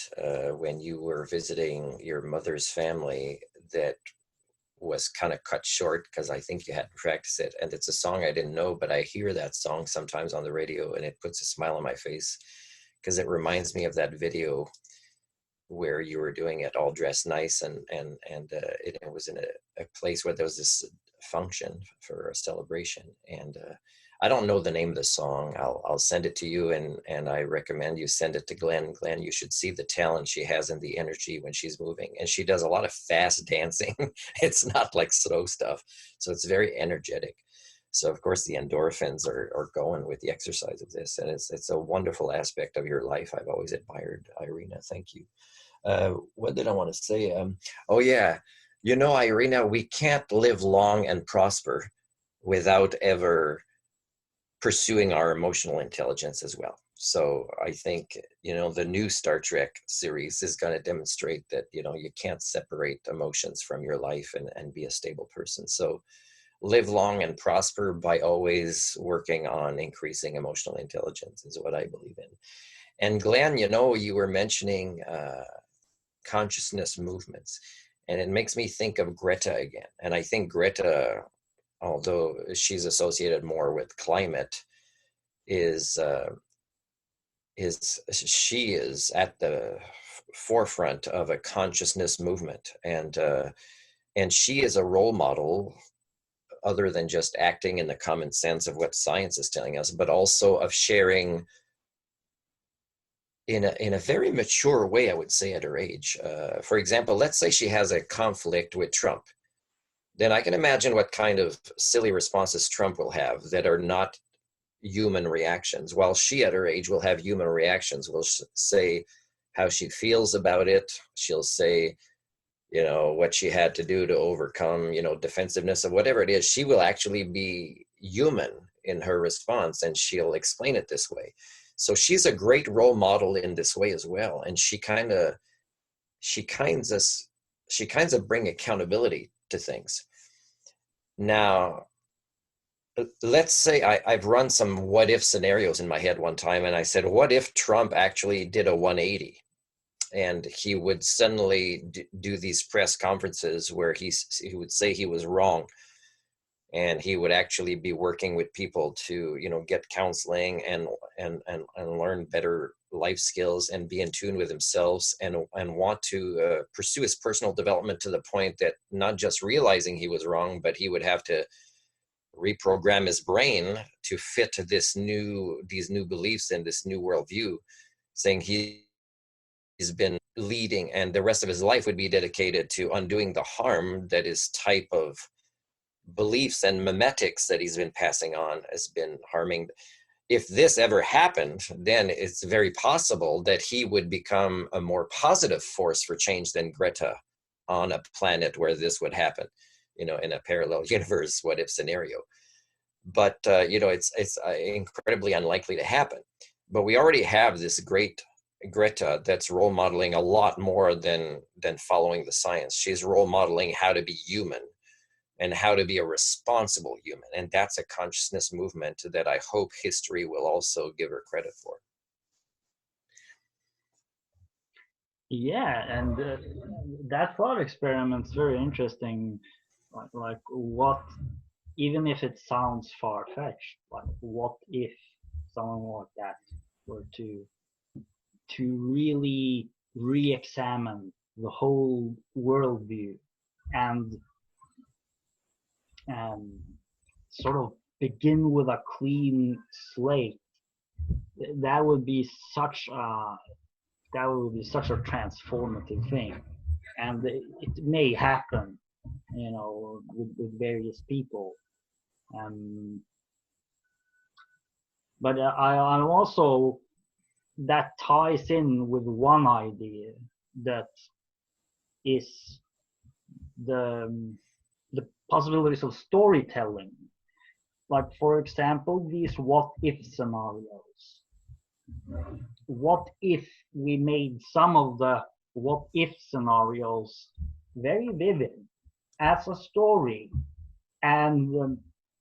when you were visiting your mother's family that was kind of cut short because I think you had to practice it. And it's a song I didn't know, but I hear that song sometimes on the radio and it puts a smile on my face because it reminds me of that video where you were doing it all dressed nice, and it was in a place where there was this function for a celebration. And I don't know the name of the song. I'll send it to you, and I recommend you send it to Glenn. Glenn, you should see the talent she has and the energy when she's moving. And she does a lot of fast dancing. It's not like slow stuff. So it's very energetic. So of course the endorphins are going with the exercise of this. And it's a wonderful aspect of your life. I've always admired Irina. Thank you. What did I want to say? Oh yeah, you know, Irina, we can't live long and prosper without ever pursuing our emotional intelligence as well. So I think, you know, the new Star Trek series is going to demonstrate that, you know, you can't separate emotions from your life and be a stable person. So live long and prosper by always working on increasing emotional intelligence is what I believe in. And Glenn, you know, you were mentioning consciousness movements, and it makes me think of Greta again. And I think Greta, although she's associated more with climate, is she is at the forefront of a consciousness movement, and she is a role model, other than just acting in the common sense of what science is telling us, but also of sharing in a very mature way, I would say, at her age. For example, let's say she has a conflict with Trump. Then I can imagine what kind of silly responses Trump will have that are not human reactions, while she at her age will have human reactions. Will say how she feels about it. She'll say, you know, what she had to do to overcome, you know, defensiveness or whatever it is. She will actually be human in her response, and she'll explain it this way. So she's a great role model in this way as well. And she kinds of bring accountability to things. Now, let's say I've run some what if scenarios in my head one time, and I said, what if Trump actually did a 180 and he would suddenly do these press conferences where he would say he was wrong, and he would actually be working with people to, you know, get counseling and learn better life skills and be in tune with himself, and want to pursue his personal development to the point that not just realizing he was wrong, but he would have to reprogram his brain to fit these new beliefs and this new worldview, saying he's been leading and the rest of his life would be dedicated to undoing the harm that his type of beliefs and memetics that he's been passing on has been harming. If this ever happened, then it's very possible that he would become a more positive force for change than Greta on a planet where this would happen, you know, in a parallel universe what if scenario. But you know, it's incredibly unlikely to happen. But we already have this great Greta that's role modeling a lot more than following the science. She's role modeling how to be human and how to be a responsible human. And that's a consciousness movement that I hope history will also give her credit for. Yeah, and that thought experiment's very interesting. Like what, even if it sounds far-fetched, like what if someone like that were to really re-examine the whole worldview and sort of begin with a clean slate? That would be such a transformative thing, and it may happen, you know, with various people. But I'm also, that ties in with one idea that is the possibilities of storytelling. Like, for example, these what if scenarios. What if we made some of the what if scenarios very vivid as a story, and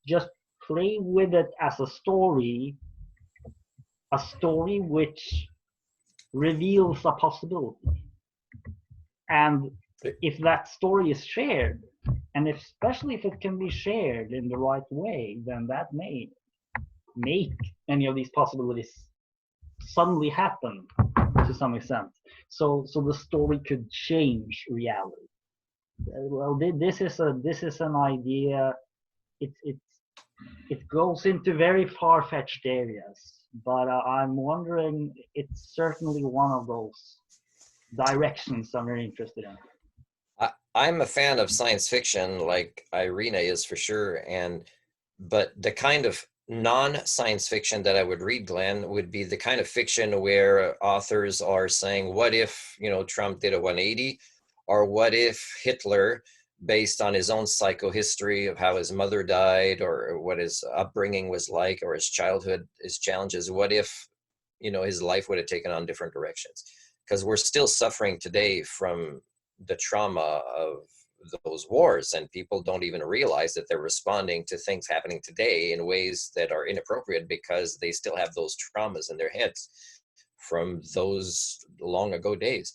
just play with it as a story which reveals a possibility. And if that story is shared, and especially if it can be shared in the right way, then that may make any of these possibilities suddenly happen to some extent. So the story could change reality. Well, this is an idea. It goes into very far-fetched areas, but I'm wondering, it's certainly one of those directions I'm very interested in. I'm a fan of science fiction, like Irina is for sure, but the kind of non-science fiction that I would read, Glenn, would be the kind of fiction where authors are saying, what if, you know, Trump did a 180, or what if Hitler, based on his own psychohistory of how his mother died or what his upbringing was like or his childhood, his challenges, what if, you know, his life would have taken on different directions? Because we're still suffering today from the trauma of those wars, and people don't even realize that they're responding to things happening today in ways that are inappropriate because they still have those traumas in their heads from those long ago days.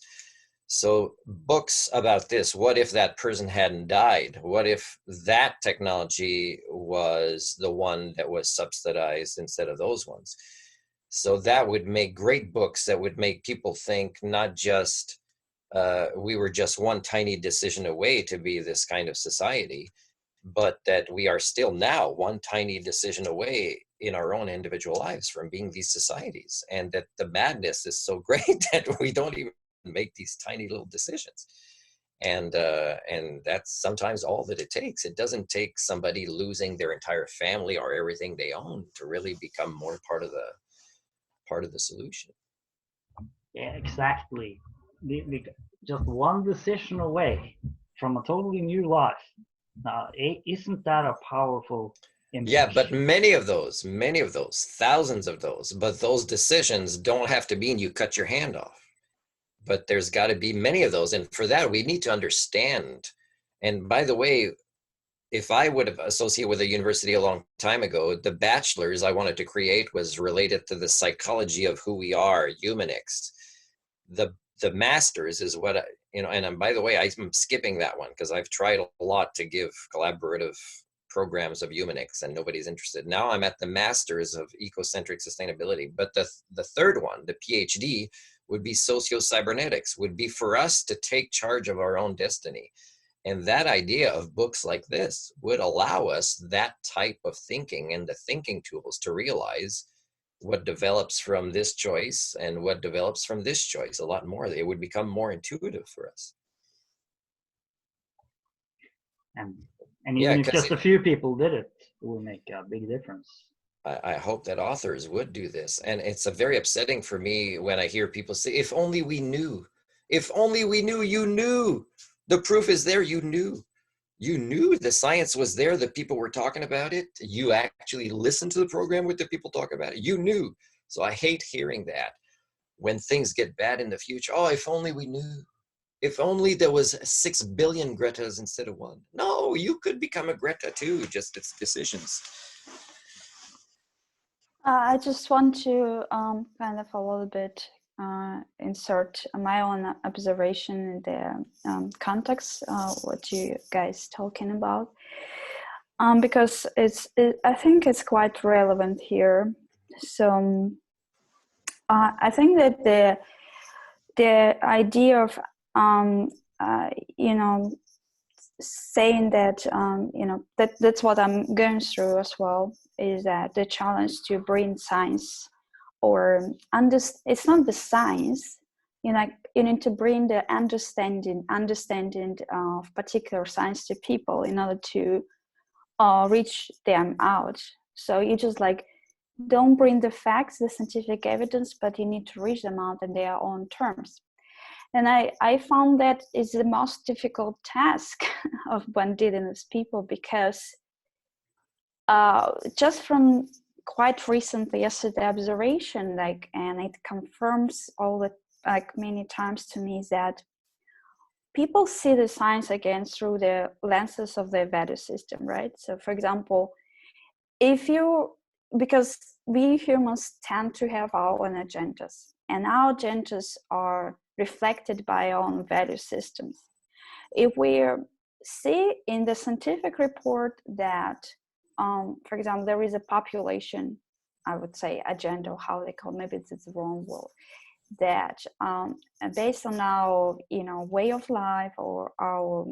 So books about this, what if that person hadn't died? What if that technology was the one that was subsidized instead of those ones? So that would make great books that would make people think not just we were just one tiny decision away to be this kind of society, but that we are still now one tiny decision away in our own individual lives from being these societies, and that the madness is so great that we don't even make these tiny little decisions. And that's sometimes all that it takes. It doesn't take somebody losing their entire family or everything they own to really become more part of the solution. Yeah, exactly. Just one decision away from a totally new life. Isn't that a powerful impression? Yeah, but many of those, thousands of those, but those decisions don't have to mean you cut your hand off. But there's got to be many of those. And for that, we need to understand. And by the way, if I would have associated with a university a long time ago, the bachelor's I wanted to create was related to the psychology of who we are, humanics. The the masters is what and by the way, I'm skipping that one because I've tried a lot to give collaborative programs of Humanix and nobody's interested. Now I'm at the masters of ecocentric sustainability. But the third one, the PhD, would be socio-cybernetics, would be for us to take charge of our own destiny. And that idea of books like this would allow us that type of thinking and the thinking tools to realize what develops from this choice and what develops from this choice a lot more. It would become more intuitive for us. And Yeah, even if 'cause just a few people did it, it will make a big difference. I hope that authors would do this. And it's a very upsetting for me when I hear people say, if only we knew, if only we knew. You knew. The proof is there. You knew. You knew the science was there, the people were talking about it. You actually listened to the program with the people talking about it. You knew. So I hate hearing that when things get bad in the future. Oh, if only we knew. If only there was 6 billion Gretas instead of one. No, you could become a Greta too, just it's decisions. I just want to kind of a little bit insert my own observation in the context, what you guys talking about, because I think it's quite relevant here. So I think that the idea of saying that that's what I'm going through as well, is that the challenge to bring science or it's not the science, you need to bring the understanding of particular science to people in order to reach them out. So you just don't bring the facts, the scientific evidence, but you need to reach them out in their own terms. And I found that is the most difficult task of when dealing with people, because just from quite recently yesterday observation, and it confirms all the many times to me, is that people see the science again through the lenses of their value system, right? So for example, because we humans tend to have our own agendas, and our agendas are reflected by our own value systems. If we see in the scientific report that, for example, there is a population, I would say, agenda, or how they call it, maybe it's the wrong word, that based on our way of life or our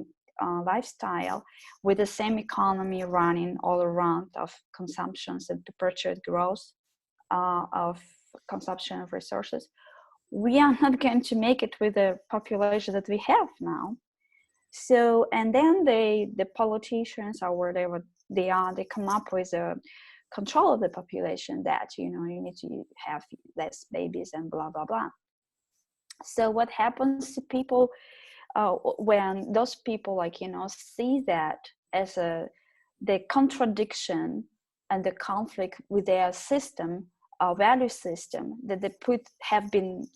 lifestyle, with the same economy running all around of consumptions and perpetuate growth of consumption of resources, we are not going to make it with the population that we have now. So, and then the politicians, or whatever they are, they come up with a control of the population that, you need to have less babies and blah, blah, blah. So what happens to people when those people see that as the contradiction and the conflict with their system, value system that they have been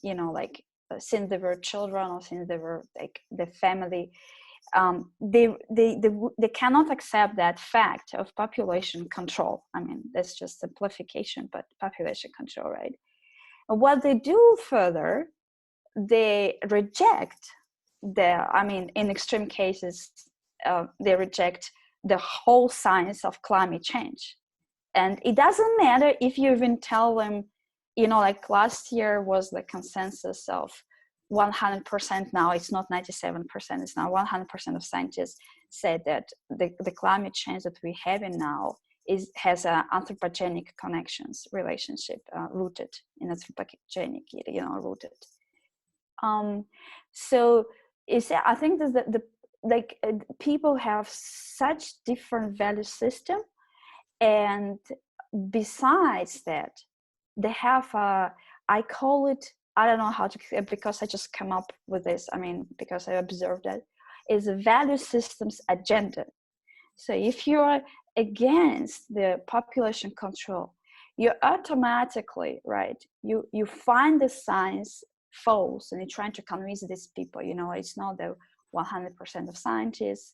since they were children, or since they were the family, they cannot accept that fact of population control. I mean, that's just simplification, but population control, right? And what they do further, they reject in extreme cases, they reject the whole science of climate change. And it doesn't matter if you even tell them, last year was the consensus of 100%. Now it's not 97%, it's now 100% of scientists said that the climate change that we have in now has a anthropogenic connections relationship, rooted in anthropogenic, rooted. So I think that people have such different value system, and besides that, they have I call it, I don't know how to, because I just come up with this, because I observed that, is a value systems agenda. So if you're against the population control, you automatically, right, you find the science false, and you're trying to convince these people, it's not the 100% of scientists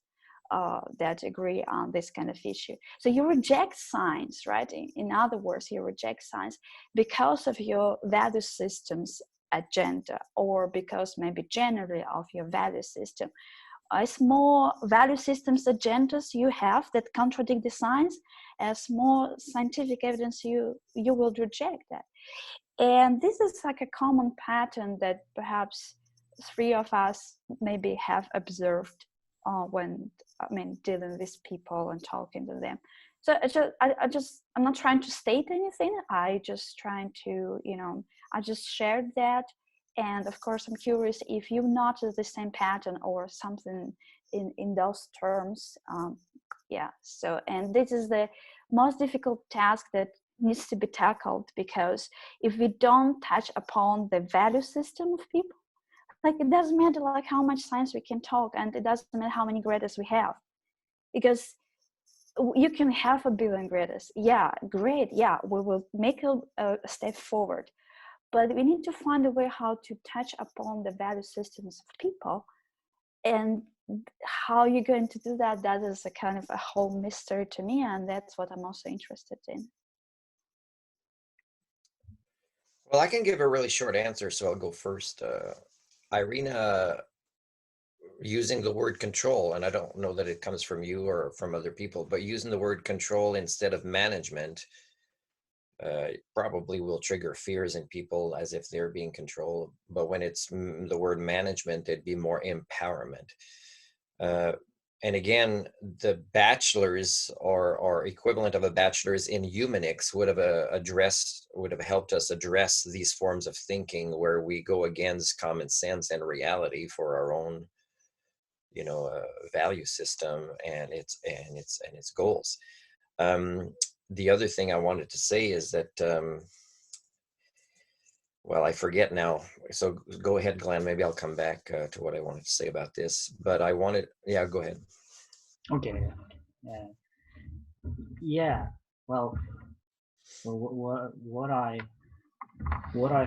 that agree on this kind of issue. So you reject science, right? In other words, you reject science because of your value systems agenda, or because maybe generally of your value system. As more value systems agendas you have that contradict the science, as more scientific evidence you will reject that. And this is like a common pattern that perhaps three of us maybe have observed when dealing with people and talking to them. So I'm not trying to state anything. I just trying to, I just shared that. And of course, I'm curious if you notice the same pattern or something in those terms. Yeah. So, and this is the most difficult task that needs to be tackled, because if we don't touch upon the value system of people, like it doesn't matter like how much science we can talk, and it doesn't matter how many graders we have, because you can have 1 billion graders. Yeah, great. Yeah, we will make a step forward, but we need to find a way how to touch upon the value systems of people. And how you're going to do that, that is a kind of a whole mystery to me, and that's what I'm also interested in. Well, I can give a really short answer, so I'll go first. Irina, using the word control, and I don't know that it comes from you or from other people, but using the word control instead of management probably will trigger fears in people as if they're being controlled. But when it's the word management, it'd be more empowerment. And again, the bachelors or equivalent of a bachelor's in humanics would have helped us address these forms of thinking where we go against common sense and reality for our own, value system and its goals. The other thing I wanted to say is that, well, I forget now. So go ahead, Glenn. Maybe I'll come back to what I wanted to say about this. But yeah, go ahead. Okay. Yeah. Well, what I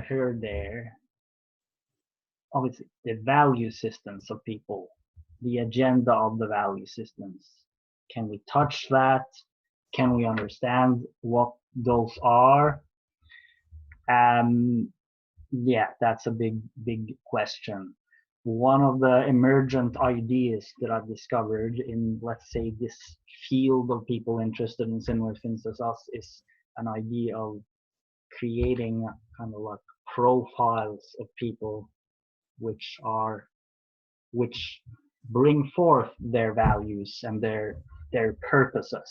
heard there, obviously, the value systems of people, the agenda of the value systems. Can we touch that? Can we understand what those are? Yeah, that's a big question. One of the emergent ideas that I've discovered in, let's say, this field of people interested in similar things as us is an idea of creating kind of like profiles of people which bring forth their values and their purposes,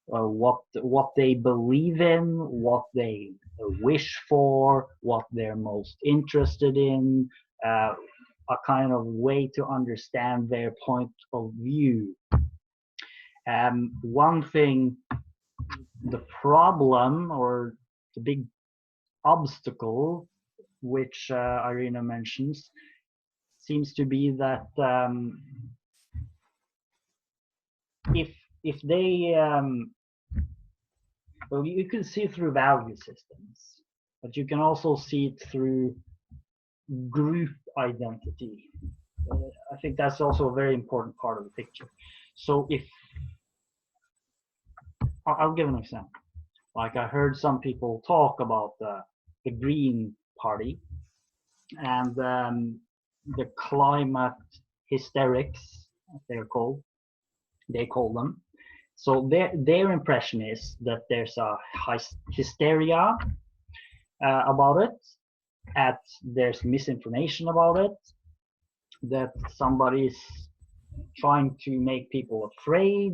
what they believe in, what they wish for, what they're most interested in, a kind of way to understand their point of view. One thing, the problem or the big obstacle, which Irina mentions, seems to be that if they well, you can see through value systems, but you can also see it through group identity. I think that's also a very important part of the picture. So if I'll give an example. Like I heard some people talk about the Green Party and the climate hysterics, as they call them. So their impression is that there's a hysteria about it, there's misinformation about it, that somebody's trying to make people afraid,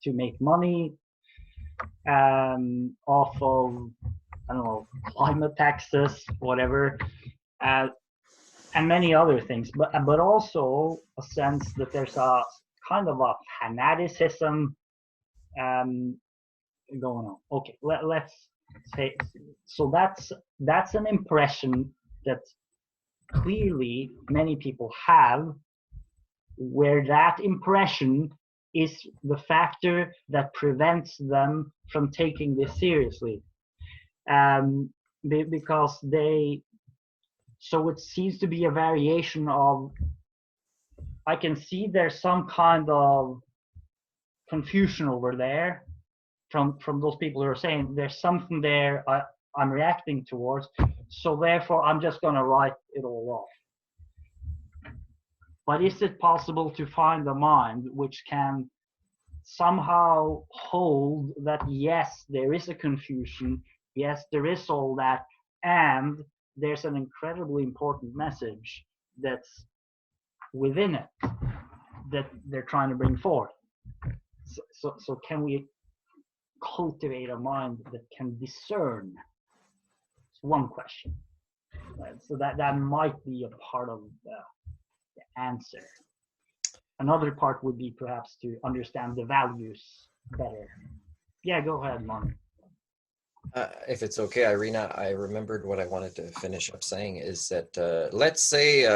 to make money off of, I don't know, climate taxes, whatever, and many other things, but also a sense that there's a kind of a fanaticism going on. Okay, let's say, so that's an impression that clearly many people have, where that impression is the factor that prevents them from taking this seriously, because so it seems to be a variation of, I can see there's some kind of confusion over there from those people who are saying there's something there I'm reacting towards, So therefore, I'm just going to write it all off. But is it possible to find a mind which can somehow hold that, yes, there is a confusion, yes, there is all that, and there's an incredibly important message that's within it that they're trying to bring forth? So can we cultivate a mind that can discern? It's one question. Right? So that might be a part of the answer. Another part would be perhaps to understand the values better. Yeah, go ahead, Mark. If it's okay, Irina, I remembered what I wanted to finish up saying is that let's say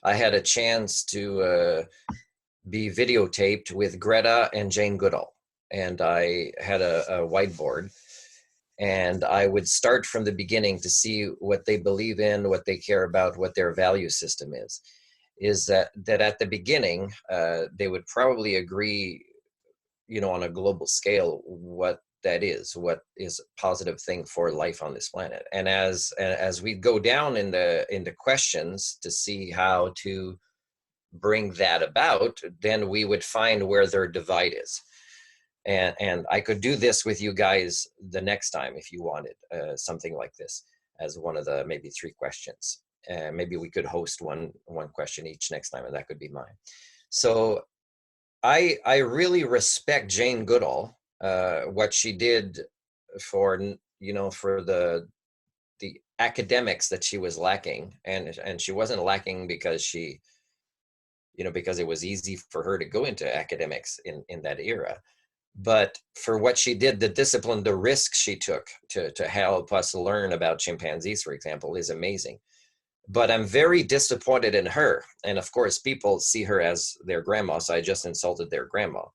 I had a chance to be videotaped with Greta and Jane Goodall, and I had a whiteboard, and I would start from the beginning to see what they believe in, what they care about, what their value system is that at the beginning, they would probably agree, on a global scale, what that is, what is a positive thing for life on this planet. And as we go down in the questions to see how to bring that about, then we would find where their divide is. And I could do this with you guys the next time if you wanted something like this as one of the maybe 3 questions. Maybe we could host one question each next time, and that could be mine. So I really respect Jane Goodall, what she did for the academics that she was lacking, and she wasn't lacking because she, because it was easy for her to go into academics in that era. But for what she did, the discipline, the risk she took to help us learn about chimpanzees, for example, is amazing. But I'm very disappointed in her. And of course, people see her as their grandma, so I just insulted their grandma.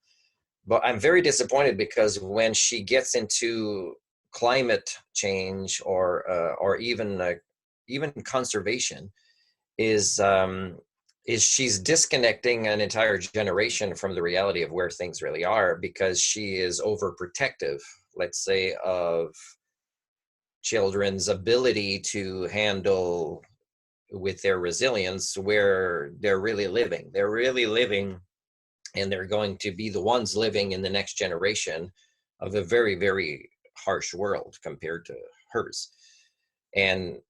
But I'm very disappointed because when she gets into climate change or even conservation, is she's disconnecting an entire generation from the reality of where things really are, because she is overprotective, let's say, of children's ability to handle with their resilience where they're really living. They're really living, and they're going to be the ones living in the next generation of a very, very harsh world compared to hers. And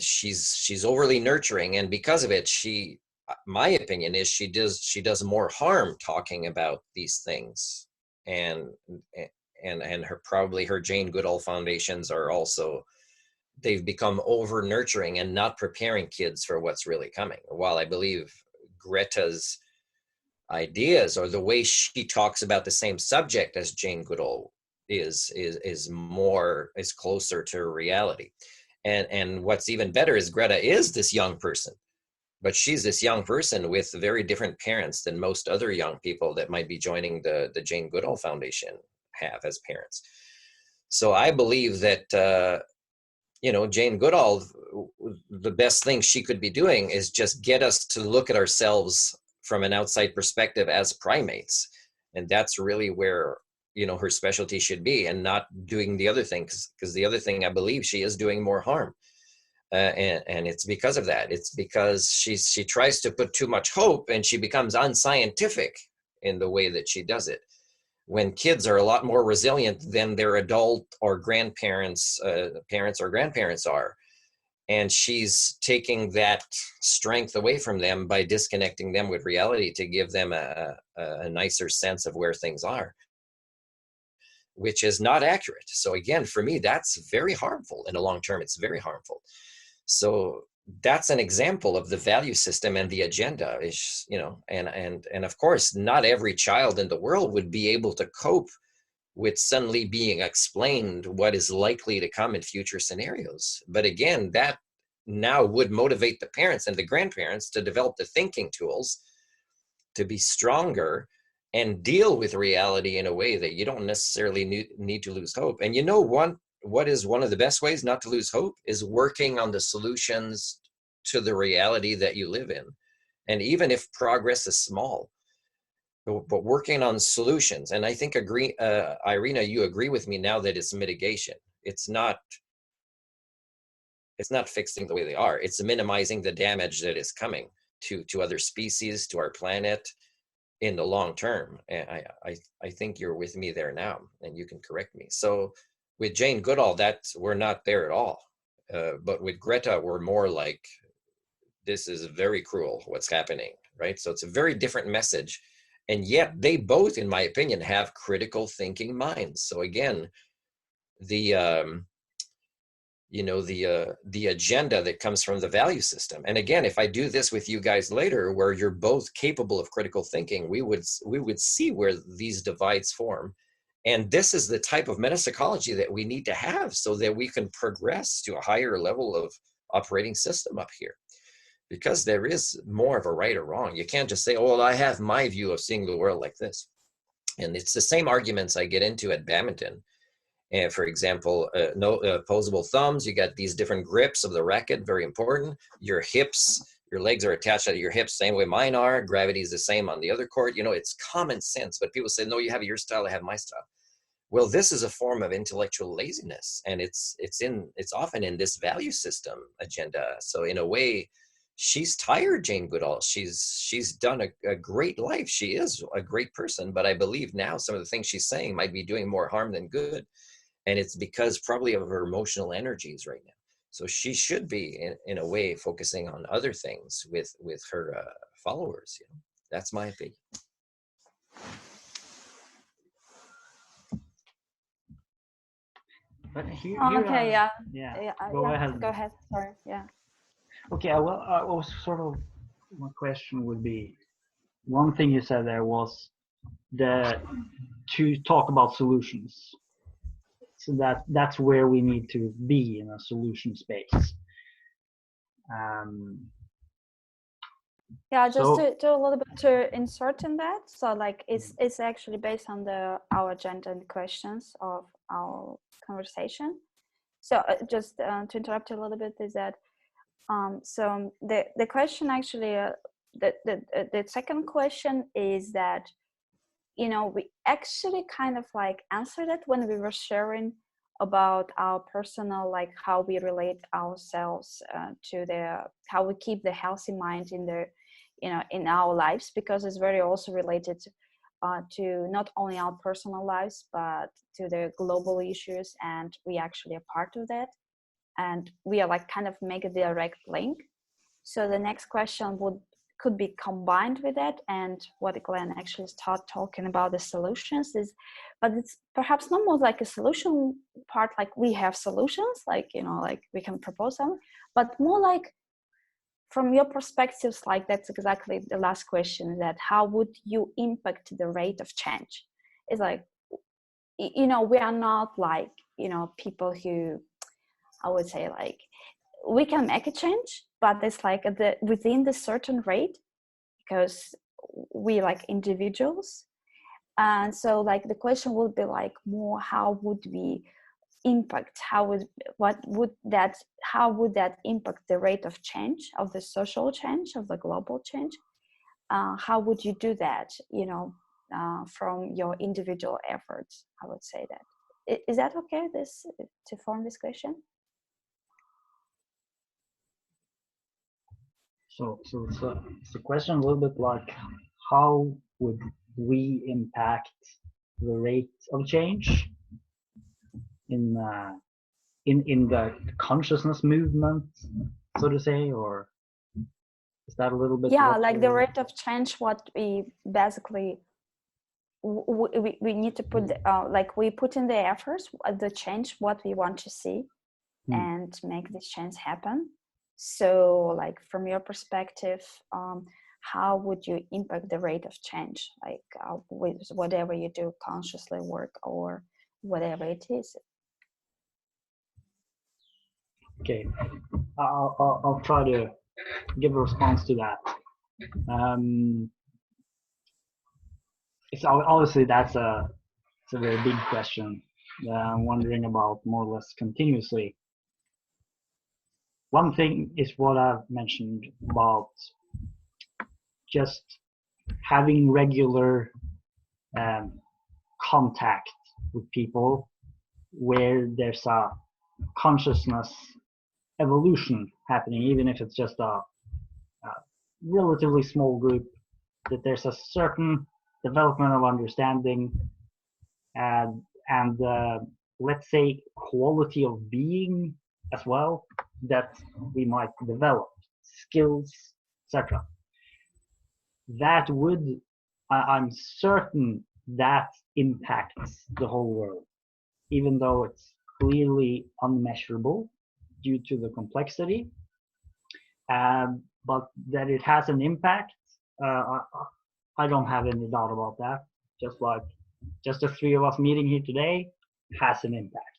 she's overly nurturing, and because of it, my opinion is she does more harm talking about these things. And her Jane Goodall foundations are also, they've become over nurturing and not preparing kids for what's really coming. While I believe Greta's ideas, or the way she talks about the same subject as Jane Goodall, is closer to reality. And what's even better is Greta is this young person, but she's this young person with very different parents than most other young people that might be joining the Jane Goodall Foundation have as parents. So I believe that Jane Goodall, the best thing she could be doing is just get us to look at ourselves from an outside perspective as primates. And that's really where, her specialty should be, and not doing the other thing, because the other thing, I believe she is doing more harm. And it's because of that. It's because she tries to put too much hope, and she becomes unscientific in the way that she does it. When kids are a lot more resilient than their adult or grandparents, parents or grandparents are. And she's taking that strength away from them by disconnecting them with reality to give them a nicer sense of where things are, which is not accurate. So again, for me, that's very harmful. In the long term, it's very harmful. So that's an example of the value system and the agenda is, and of course, not every child in the world would be able to cope with suddenly being explained what is likely to come in future scenarios. But again, that now would motivate the parents and the grandparents to develop the thinking tools to be stronger and deal with reality in a way that you don't necessarily need to lose hope. And what is one of the best ways not to lose hope is working on the solutions to the reality that you live in. And even if progress is small, but working on solutions. And I think Irina, you agree with me now that it's mitigation. It's not It's not fixing the way they are. It's minimizing the damage that is coming to other species, to our planet in the long term. And I think you're with me there now, and you can correct me. So with Jane Goodall, we're not there at all. But with Greta, we're more like, this is very cruel what's happening, right? So it's a very different message. And yet they both, in my opinion, have critical thinking minds. So again, the the agenda that comes from the value system. And again, if I do this with you guys later, where you're both capable of critical thinking, we would see where these divides form. And this is the type of metapsychology that we need to have so that we can progress to a higher level of operating system up here. Because there is more of a right or wrong. You can't just say, oh, well, I have my view of seeing the world like this. And it's the same arguments I get into at badminton. And for example, no opposable thumbs, you got these different grips of the racket, very important. Your hips, your legs are attached to your hips, same way mine are. Gravity is the same on the other court. You know, it's common sense, but people say, no, you have your style, I have my style. Well, this is a form of intellectual laziness, and it's often in this value system agenda. So in a way, she's tired, Jane Goodall. She's done a great life. She is a great person, but I believe now some of the things she's saying might be doing more harm than good. And it's because probably of her emotional energies right now. So she should be, in a way, focusing on other things with her followers. You know? That's my opinion. But here, Okay, yeah. Go ahead. Go ahead. Sorry. Yeah. Okay. Well, was sort of my question would be, one thing you said there was to talk about solutions. So that's where we need to be, in a solution space. Yeah, just to do a little bit to insert in that. So like it's actually based on our agenda and questions of our conversation. So just to interrupt a little bit is that so the question actually the second question is that, you know, we actually kind of like answered it when we were sharing about our personal, like how we relate ourselves to how we keep the healthy mind in in our lives, because it's very also related to not only our personal lives but to the global issues, and we actually are part of that, and we are like kind of make a direct link. So the next question could be combined with that, and what Glenn actually started talking about the solutions is, but it's perhaps not more like a solution part, like we have solutions, like, you know, like we can propose them, but more like from your perspectives, like that's exactly the last question, that how would you impact the rate of change? It's like, you know, we are not like, you know, people who, I would say, like, we can make a change, but it's like within the certain rate, because we like individuals. And so like the question would be like more, how would we impact, how would that impact the rate of change, of the social change, of the global change? How would you do that, you know, from your individual efforts? I would say that. Is that okay, this to form this question? So it's a question a little bit like, how would we impact the rate of change in the consciousness movement, so to say, or is that a little bit? Yeah, like the rate of change, what we basically we need to put like we put in the efforts, the change, what we want to see, and make this change happen. So like from your perspective, how would you impact the rate of change, like with whatever you do, consciously work or whatever it is? Okay, I'll try to give a response to that. It's obviously it's a very big question that I'm wondering about more or less continuously. One thing is what I've mentioned about just having regular contact with people where there's a consciousness evolution happening, even if it's just a relatively small group, that there's a certain development of understanding and let's say quality of being as well that we might develop, skills, etc. That would, I'm certain that impacts the whole world, even though it's clearly unmeasurable due to the complexity. But that it has an impact, I don't have any doubt about that. Just like just the three of us meeting here today has an impact,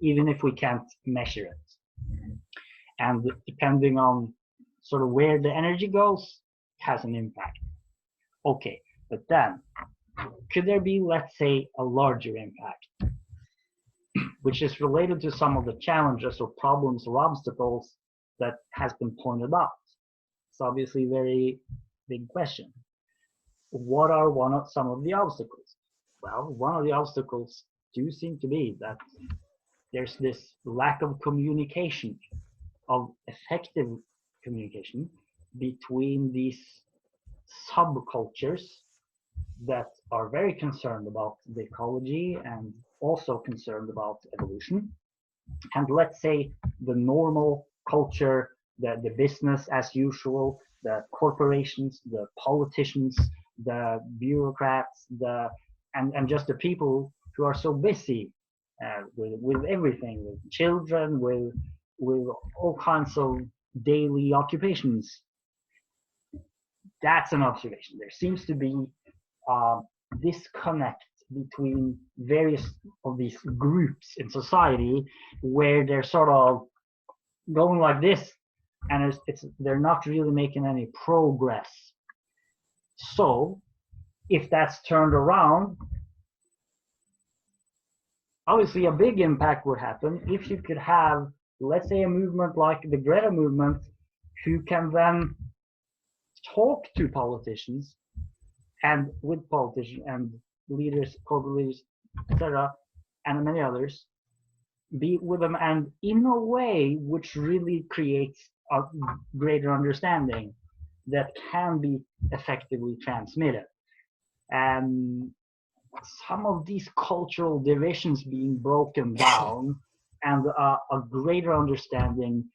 even if we can't measure it. And depending on sort of where the energy goes, has an impact. Okay, but then could there be, let's say, a larger impact, which is related to some of the challenges or problems or obstacles that has been pointed out? It's obviously a very big question. What are some of the obstacles? Well, one of the obstacles do seem to be that there's this lack of communication, of effective communication between these subcultures that are very concerned about the ecology and also concerned about evolution. And let's say the normal culture, the business as usual, the corporations, the politicians, the bureaucrats, and just the people who are so busy with everything, with children, with all kinds of daily occupations. That's an observation. There seems to be disconnect between various of these groups in society where they're sort of going like this, and they're not really making any progress. So if that's turned around, obviously a big impact would happen if you could have, let's say, a movement like the Greta movement, who can then talk to politicians and with politicians and leaders, corporate leaders, etc., and many others, be with them, and in a way which really creates a greater understanding that can be effectively transmitted. And some of these cultural divisions being broken down and a greater understanding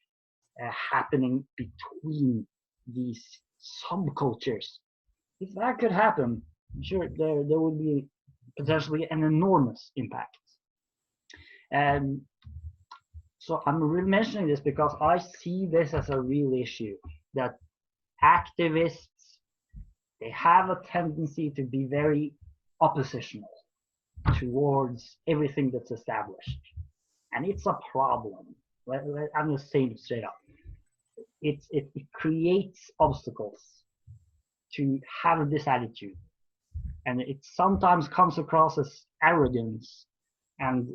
happening between these subcultures. If that could happen, I'm sure there would be potentially an enormous impact. And so I'm really mentioning this because I see this as a real issue, that activists, they have a tendency to be very oppositional towards everything that's established. And it's a problem. I'm just saying it straight up. It creates obstacles to have this attitude. And it sometimes comes across as arrogance. And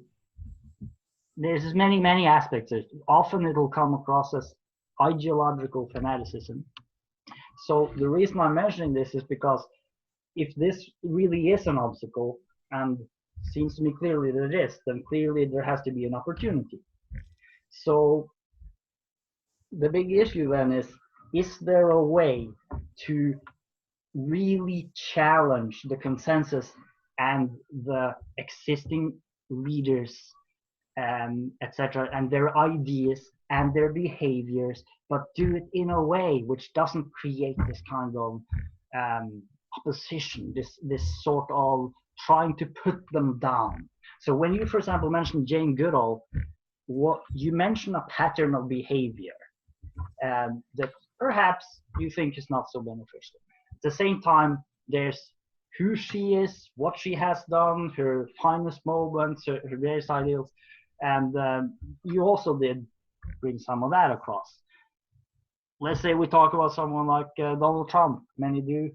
there's many aspects. Often it'll come across as ideological fanaticism. So the reason I'm mentioning this is because if this really is an obstacle, and seems to me clearly that it is, then clearly there has to be an opportunity. So the big issue then is there a way to really challenge the consensus and the existing leaders, etc., and their ideas and their behaviors, but do it in a way which doesn't create this kind of opposition, this sort of trying to put them down. So when you, for example, mentioned Jane Goodall, what you mentioned a pattern of behavior that perhaps you think is not so beneficial. At the same time, there's who she is, what she has done, her finest moments, her various ideals, and you also did bring some of that across. Let's say we talk about someone like Donald Trump, many do.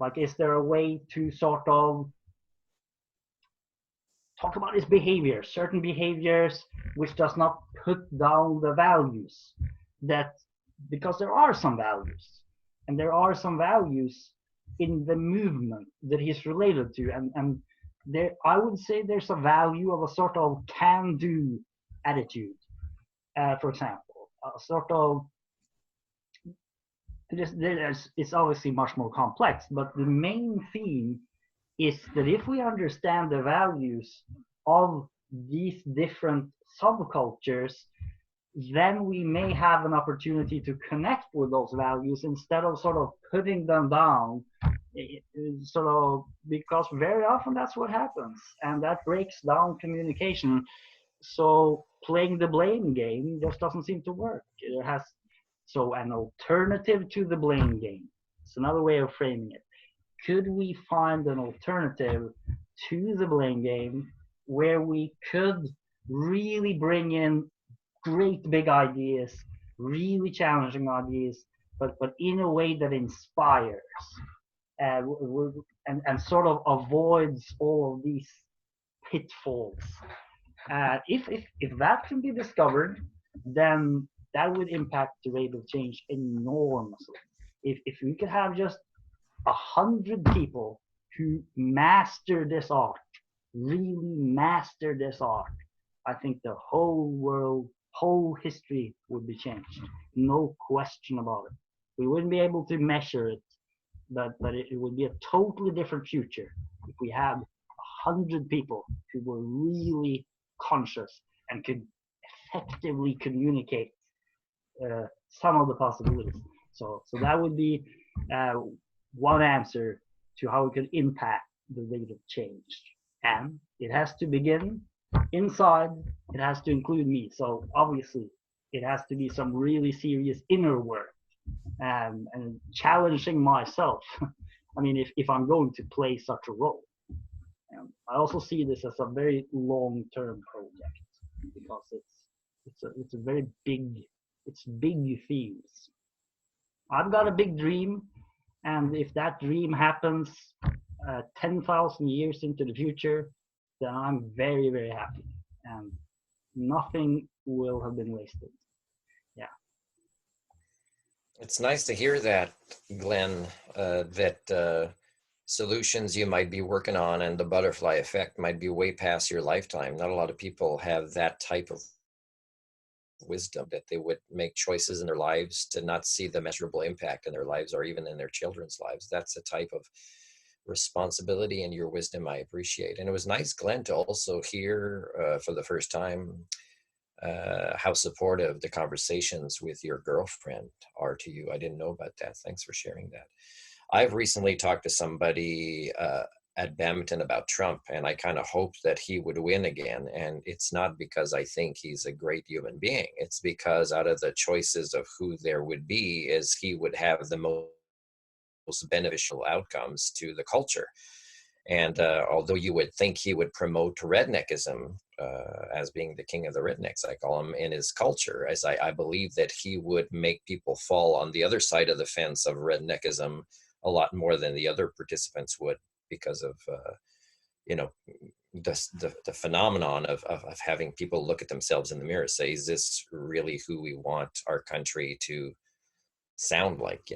Like, is there a way to sort of talk about his behavior, certain behaviors which does not put down the values, that because there are some values, and there are some values in the movement that he's related to, and there, I would say there's a value of a sort of can-do attitude, For example, sort of, it's obviously much more complex, but the main theme is that if we understand the values of these different subcultures, then we may have an opportunity to connect with those values instead of sort of putting them down, sort of, because very often that's what happens, and that breaks down communication. So playing the blame game just doesn't seem to work. It has, so an alternative to the blame game. It's another way of framing it. Could we find an alternative to the blame game where we could really bring in great big ideas, really challenging ideas, but in a way that inspires, and sort of avoids all of these pitfalls. If that can be discovered, then that would impact the rate of change enormously. If we could have just 100 people who master this art, really master this art, I think the whole world, whole history would be changed. No question about it. We wouldn't be able to measure it, but it would be a totally different future if we had 100 people who were really conscious and could effectively communicate some of the possibilities. So that would be one answer to how it could impact the rate of change. And it has to begin inside. It has to include me. So obviously, it has to be some really serious inner work and challenging myself. I mean, if I'm going to play such a role. I also see this as a very long-term project because it's a very big, it's big themes. I've got a big dream, and if that dream happens 10,000 years into the future, then I'm very, very happy, and nothing will have been wasted. Yeah. It's nice to hear that, Glenn, that solutions you might be working on and the butterfly effect might be way past your lifetime. Not a lot of people have that type of wisdom, that they would make choices in their lives to not see the measurable impact in their lives or even in their children's lives. That's a type of responsibility and your wisdom I appreciate. And it was nice, Glenn, to also hear for the first time how supportive the conversations with your girlfriend are to you. I didn't know about that. Thanks for sharing that. I've recently talked to somebody at Badminton about Trump, and I kind of hoped that he would win again. And it's not because I think he's a great human being. It's because out of the choices of who there would be, is he would have the most beneficial outcomes to the culture. And although you would think he would promote redneckism as being the king of the rednecks, I call him, in his culture, as I believe that he would make people fall on the other side of the fence of redneckism a lot more than the other participants would, because of the phenomenon of having people look at themselves in the mirror, say, is this really who we want our country to sound like,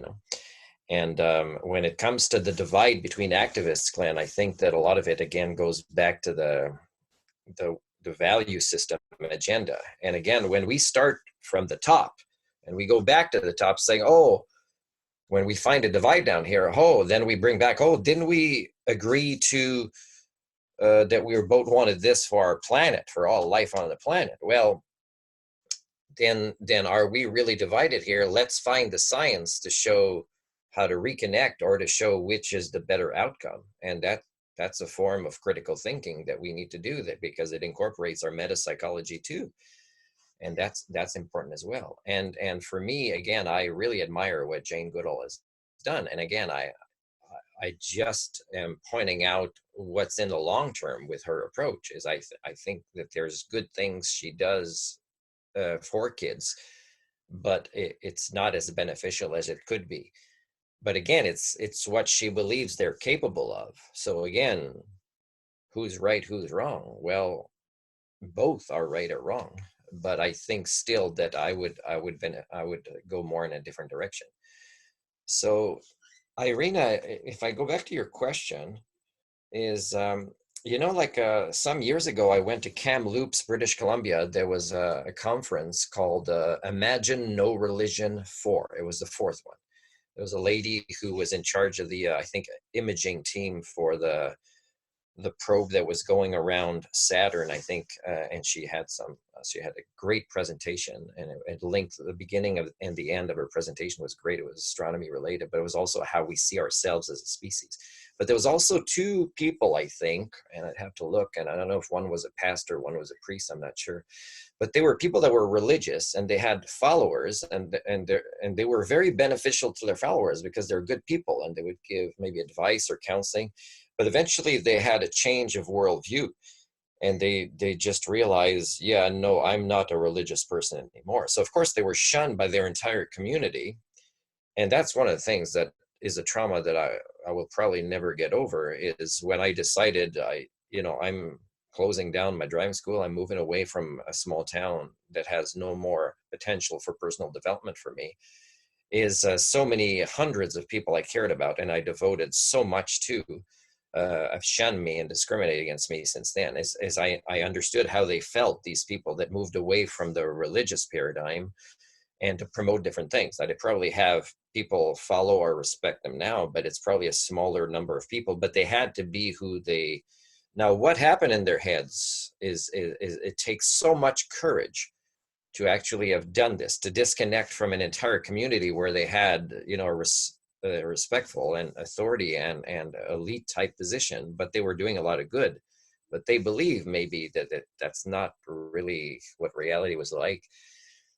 And when it comes to the divide between activists, Glenn, I think that a lot of it again goes back to the value system agenda. And again, when we start from the top and we go back to the top saying, oh, when we find a divide down here, then we bring back, didn't we agree to that we both wanted this for our planet, for all life on the planet? Well, then are we really divided here? Let's find the science to show how to reconnect, or to show which is the better outcome. And that's a form of critical thinking that we need to do, that because it incorporates our meta psychology too. And that's important as well. And for me, again, I really admire what Jane Goodall has done. And again, I just am pointing out what's in the long term with her approach. Is I think that there's good things she does for kids, but it's not as beneficial as it could be. But again, it's what she believes they're capable of. So again, who's right, who's wrong? Well, both are right or wrong. But I think still that I would go more in a different direction. So, Irina, if I go back to your question, is Like some years ago, I went to Kamloops, British Columbia. There was a conference called Imagine No Religion 4. It was the fourth one. There was a lady who was in charge of the, I think, imaging team for the probe that was going around Saturn, I think, and she had a great presentation, and it linked the beginning of and the end of her presentation was great. It was astronomy related, but it was also how we see ourselves as a species. But there was also two people, I think, and I'd have to look, and I don't know if one was a pastor, one was a priest, I'm not sure, but they were people that were religious and they had followers, and they were very beneficial to their followers because they're good people and they would give maybe advice or counseling. But eventually they had a change of worldview, and they just realized, yeah, no, I'm not a religious person anymore. So of course they were shunned by their entire community. And that's one of the things that is a trauma that I will probably never get over, is when I decided I'm closing down my driving school. I'm moving away from a small town that has no more potential for personal development for me. Is so many hundreds of people I cared about and I devoted so much to have shunned me and discriminated against me since then. As I understood how they felt, these people that moved away from the religious paradigm and to promote different things. I'd probably have people follow or respect them now, but it's probably a smaller number of people, but they had to be who they. Now, what happened in their heads is it takes so much courage to actually have done this, to disconnect from an entire community where they had, a respectful and authority and elite type position, but they were doing a lot of good. But they believe maybe that's not really what reality was like.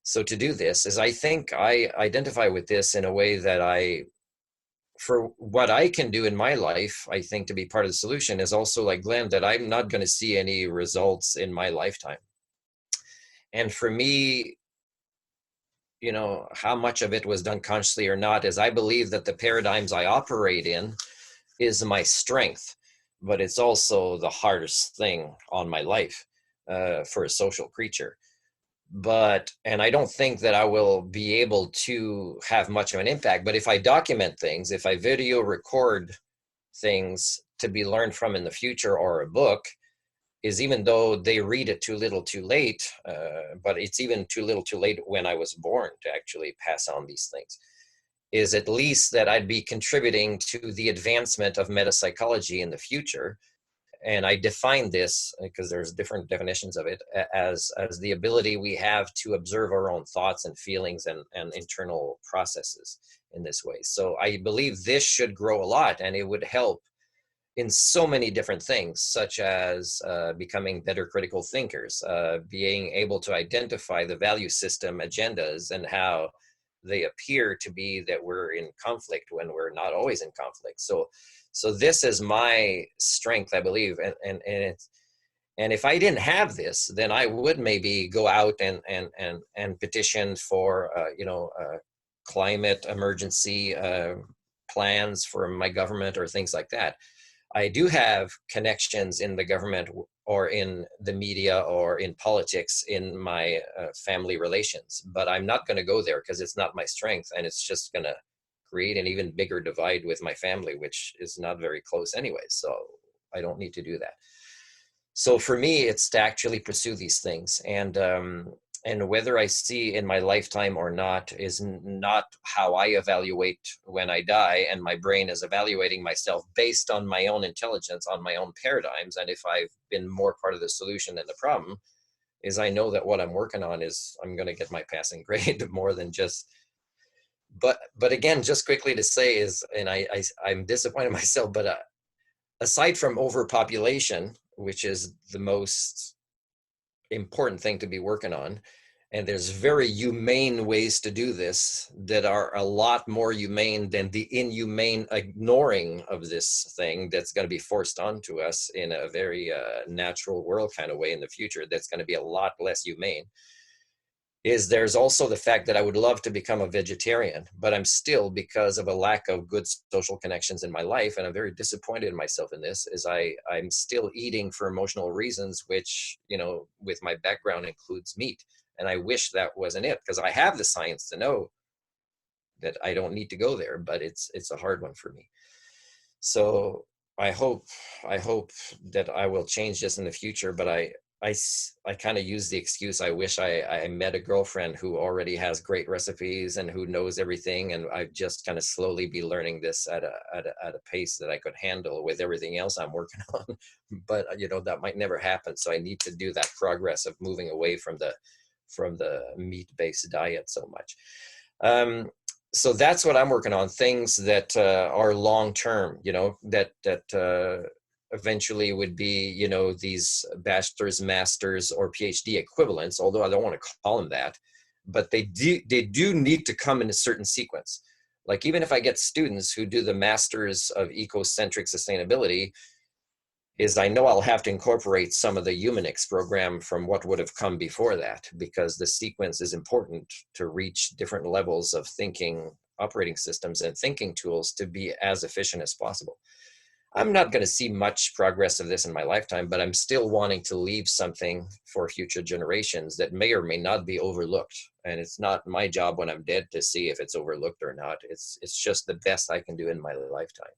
So to do this is, I think I identify with this in a way that for what I can do in my life, I think to be part of the solution is also like Glenn, that I'm not going to see any results in my lifetime. And for me, how much of it was done consciously or not, is I believe that the paradigms I operate in is my strength, but it's also the hardest thing on my life for a social creature. And I don't think that I will be able to have much of an impact, but if I document things, if I video record things to be learned from in the future, or a book, is even though they read it too little too late, but it's even too little too late when I was born to actually pass on these things, is at least that I'd be contributing to the advancement of metapsychology in the future. And I define this, because there's different definitions of it, as the ability we have to observe our own thoughts and feelings and internal processes in this way. So I believe this should grow a lot, and it would help in so many different things, such as becoming better critical thinkers, being able to identify the value system agendas and how they appear to be that we're in conflict when we're not always in conflict. So this is my strength, I believe, and if I didn't have this, then I would maybe go out and petition for climate emergency plans for my government or things like that. I do have connections in the government or in the media or in politics in my family relations, but I'm not going to go there because it's not my strength, and it's just going to create an even bigger divide with my family, which is not very close anyway. So I don't need to do that. So for me, it's to actually pursue these things, and whether I see in my lifetime or not is not how I evaluate when I die, and my brain is evaluating myself based on my own intelligence, on my own paradigms. And if I've been more part of the solution than the problem, is I know that what I'm working on is I'm going to get my passing grade more than just. But again, just quickly to say is, and I'm disappointed in myself, but aside from overpopulation, which is the most important thing to be working on, and there's very humane ways to do this that are a lot more humane than the inhumane ignoring of this thing that's going to be forced onto us in a very natural world kind of way in the future, that's going to be a lot less humane, is there's also the fact that I would love to become a vegetarian, but I'm still, because of a lack of good social connections in my life, and I'm very disappointed in myself in this, is I'm still eating for emotional reasons, which, with my background includes meat. And I wish that wasn't it, because I have the science to know that I don't need to go there, but it's a hard one for me. So I hope that I will change this in the future, but I kind of use the excuse. I wish I met a girlfriend who already has great recipes and who knows everything, and I just kind of slowly be learning this at a pace that I could handle with everything else I'm working on. But that might never happen. So I need to do that progress of moving away from the meat-based diet so much. So that's what I'm working on, things that are long term, that eventually would be, these bachelor's, master's, or PhD equivalents, although I don't want to call them that, but they do need to come in a certain sequence. Like, even if I get students who do the Masters of Ecocentric Sustainability, is I know I'll have to incorporate some of the Humanix program from what would have come before that, because the sequence is important to reach different levels of thinking, operating systems, and thinking tools to be as efficient as possible. I'm not going to see much progress of this in my lifetime, but I'm still wanting to leave something for future generations that may or may not be overlooked. And it's not my job when I'm dead to see if it's overlooked or not. It's just the best I can do in my lifetime.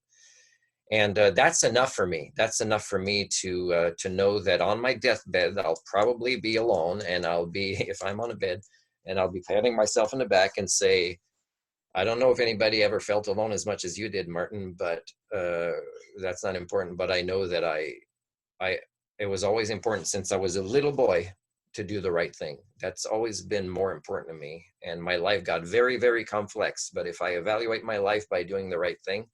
And that's enough for me. That's enough for me to know that on my deathbed, I'll probably be alone, and I'll be, if I'm on a bed, and I'll be patting myself in the back and say, I don't know if anybody ever felt alone as much as you did, Martin, but that's not important. But I know that it was always important since I was a little boy to do the right thing. That's always been more important to me. And my life got very, very complex. But if I evaluate my life by doing the right thing,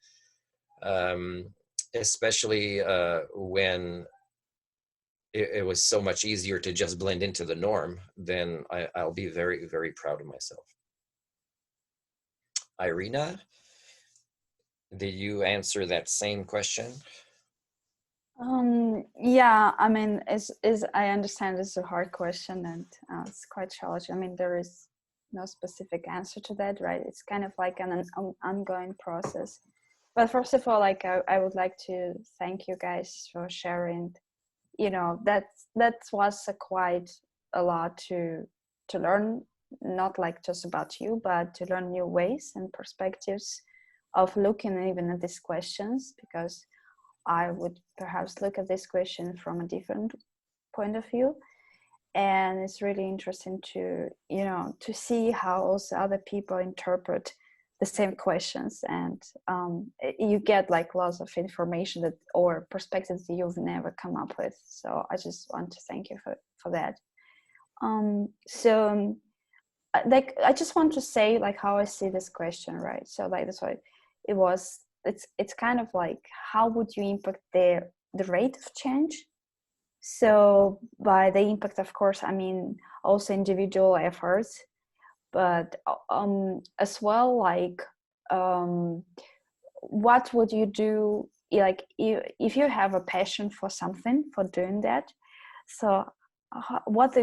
especially when it was so much easier to just blend into the norm, then I'll be very, very proud of myself. Irina, did you answer that same question? Yeah, I mean, is I understand it's a hard question, and it's quite challenging. I mean, there is no specific answer to that, right? It's kind of like an ongoing process. But first of all, like I would like to thank you guys for sharing. That was quite a lot to learn, not like just about you, but to learn new ways and perspectives of looking even at these questions, because I would perhaps look at this question from a different point of view. And it's really interesting to see how also other people interpret the same questions, and you get like lots of information that or perspectives that you've never come up with. So I just want to thank you for that. Like I just want to say like how I see this question, right? So like that's why it's kind of like, how would you impact the rate of change? So by the impact, of course, I mean also individual efforts, but as well, like what would you do, like if you have a passion for something, for doing that? So what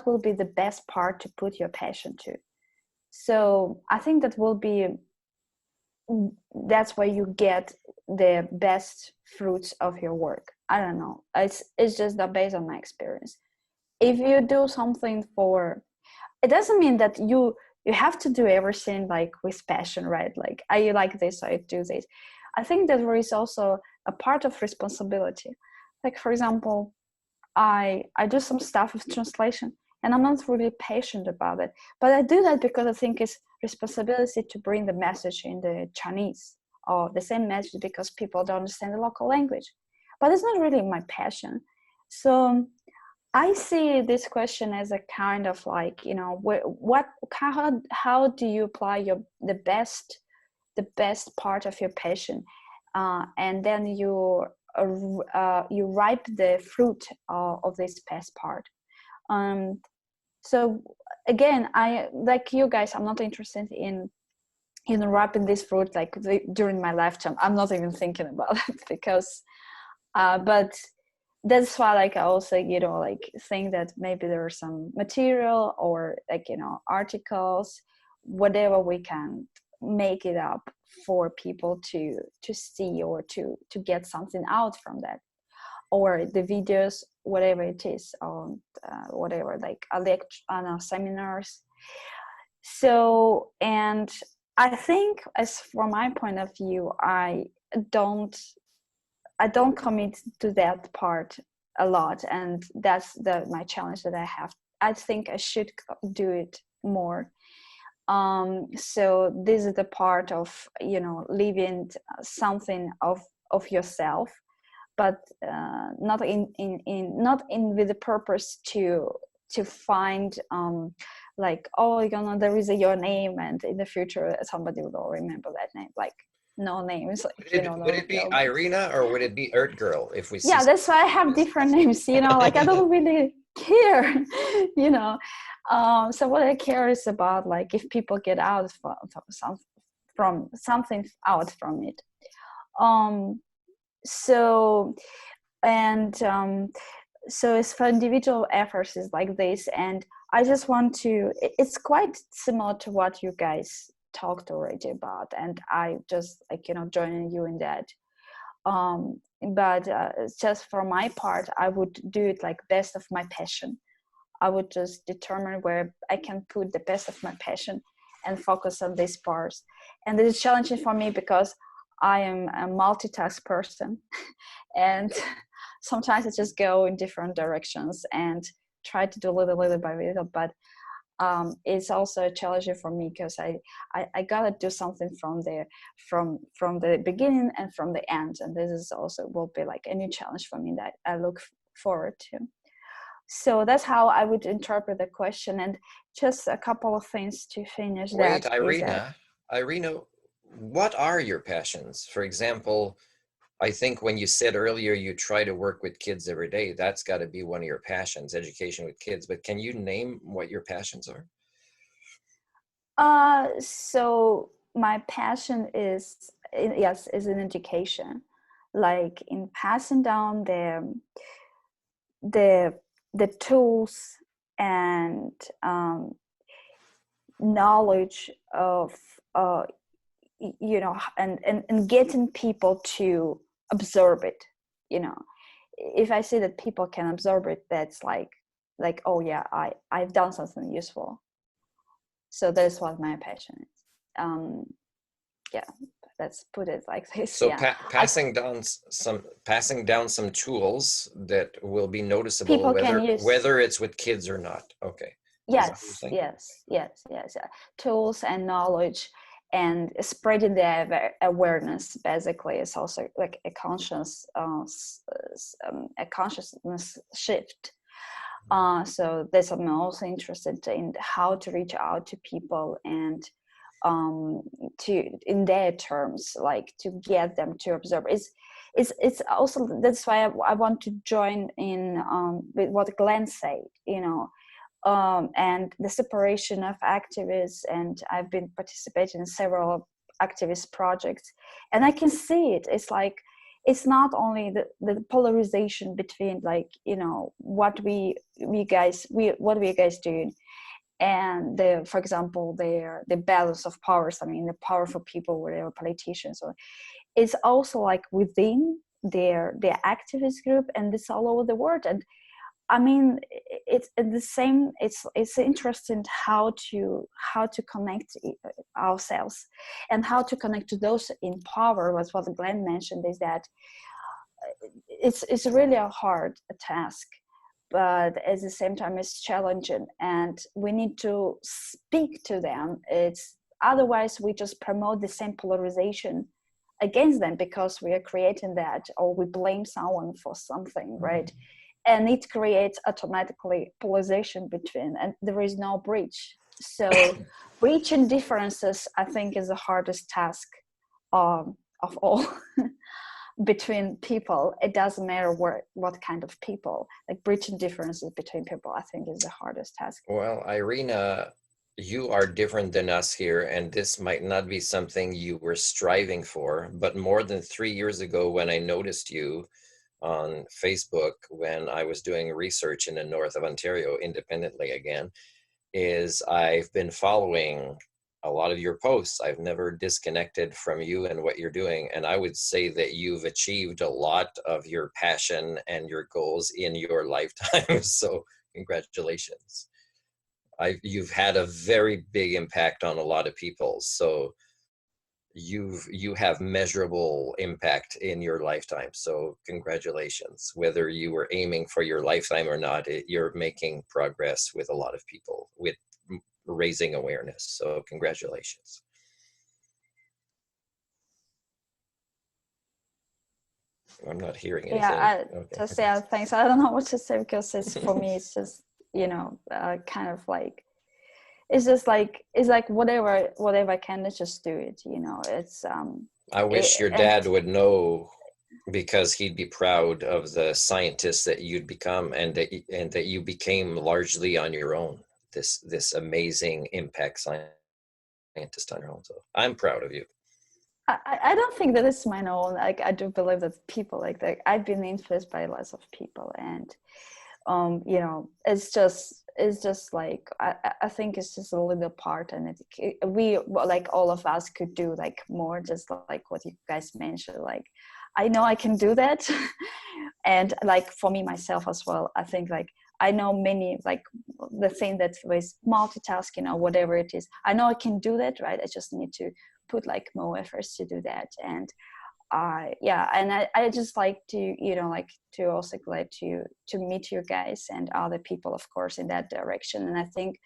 will be the best part to put your passion to? So I think that's where you get the best fruits of your work. I don't know, it's just that based on my experience. If you do something it doesn't mean that you have to do everything like with passion, right? Like I like this, I do this. I think that there is also a part of responsibility. Like for example, I do some stuff with translation, and I'm not really passionate about it, but I do that because I think it's responsibility to bring the message in the Chinese, or the same message, because people don't understand the local language. But it's not really my passion. So I see this question as a kind of like, how do you apply the best part of your passion, and then you ripe the fruit of this best part. So again, I like you guys. I'm not interested in ripening this fruit like during my lifetime. I'm not even thinking about it because, but that's why like I also like think that maybe there are some material or like articles, whatever we can make it up for people to see or to get something out from that, or the videos, whatever it is, or whatever, like a lecture, seminars. So, and I think, as from my point of view, I don't I don't commit to that part a lot, and that's my challenge that I have. I think I should do it more. So this is the part of, you know, leaving something of yourself, but not not in with the purpose to find like, oh, you know, there is your name, and in the future somebody will remember that name. Like, no names, like, you know, Would it be Irina or would it be Earth Girl if we see? Yeah, that's why I have different names, you know, like I don't really care, you know. So what I care is about, like, if people get out from something out from it. So and so as for individual efforts is like this, and I just want to, it's quite similar to what you guys talked already about, and I just, like, you know, joining you in that. But just for my part, I would do it like best of my passion. I would just determine where I can put the best of my passion and focus on these parts. And it is challenging for me because I am a multitask person, and sometimes I just go in different directions and try to do little by little. But it's also challenging for me because I gotta do something from the beginning and from the end, and this is also will be like a new challenge for me that I look forward to. So that's how I would interpret the question. And just a couple of things to finish. Wait, that Irina, what are your passions? For example, I think when you said earlier you try to work with kids every day, that's got to be one of your passions, education with kids. But can you name what your passions are? So my passion is, yes, is in education, like in passing down the tools and knowledge of you know, and getting people to absorb it. You know, if I see that people can absorb it, that's like, oh yeah, I've done something useful. So that's what my passion is. Yeah, let's put it like this. So Yeah, passing down some tools that will be noticeable, people can use, whether it's with kids or not. Okay. Yes. Yeah. Tools and knowledge, and spreading the awareness basically is also like a consciousness shift. So that's, I'm also interested in how to reach out to people and to, in their terms, like to get them to observe. It's also, that's why I want to join in with what Glenn said, you know. And the separation of activists, and I've been participating in several activist projects, and I can see it. It's like, it's not only the polarization between, like, you know, what we guys doing, and for example, the balance of powers. I mean, the powerful people, whatever politicians, or it's also like within their activist group, and it's all over the world. And I mean, it's the same. It's interesting how to connect ourselves, and how to connect to those in power. Was what Glenn mentioned, is that it's really a hard task, but at the same time it's challenging, and we need to speak to them. It's otherwise we just promote the same polarization against them, because we are creating that, or we blame someone for something, right? And it creates automatically polarization between, and there is no bridge. So breaching differences, I think, is the hardest task of all. Between people, it doesn't matter what kind of people, like breaching differences between people, I think, is the hardest task. Well, Irina, you are different than us here, and this might not be something you were striving for, but more than 3 years ago, when I noticed you on Facebook when I was doing research in the north of Ontario independently again, is I've been following a lot of your posts. I've never disconnected from you and what you're doing. And I would say that you've achieved a lot of your passion and your goals in your lifetime. So congratulations. You've had a very big impact on a lot of people. So you have measurable impact in your lifetime. So congratulations. Whether you were aiming for your lifetime or not, you're making progress with a lot of people with raising awareness. So congratulations. I'm not hearing anything. Yeah, Okay. just yeah, thanks. I don't know what to say because it's for me. It's just kind of like it's just like it's like whatever I can, let's just do it. It's I wish your dad would know, because he'd be proud of the scientist that you'd become, and that you became largely on your own. This amazing impact scientist on your own. So I'm proud of you. I don't think that it's my own. Like I do believe that people like that. I've been influenced by lots of people, and it's just like I think it's just a little part, and we like all of us could do like more, just like what you guys mentioned. Like I know I can do that, and like for me myself as well. I think like I know many like the thing that was multitasking or whatever it is. I know I can do that, right? I just need to put like more efforts to do that. And and I just like to like to also glad to meet you guys and other people, of course, in that direction. And I think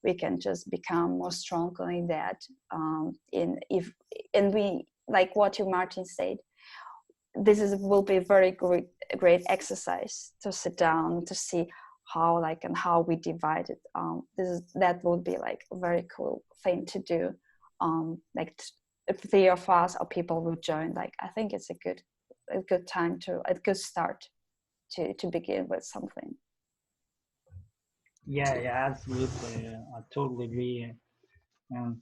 we can just become more stronger in that, and we, like what you Martin said, will be a very great exercise to sit down to see how like and how we divide it. That would be like a very cool thing to do. Like if 3 of us or people will join, like I think it's a good time a good start to begin with something. Yeah, absolutely. I totally agree. And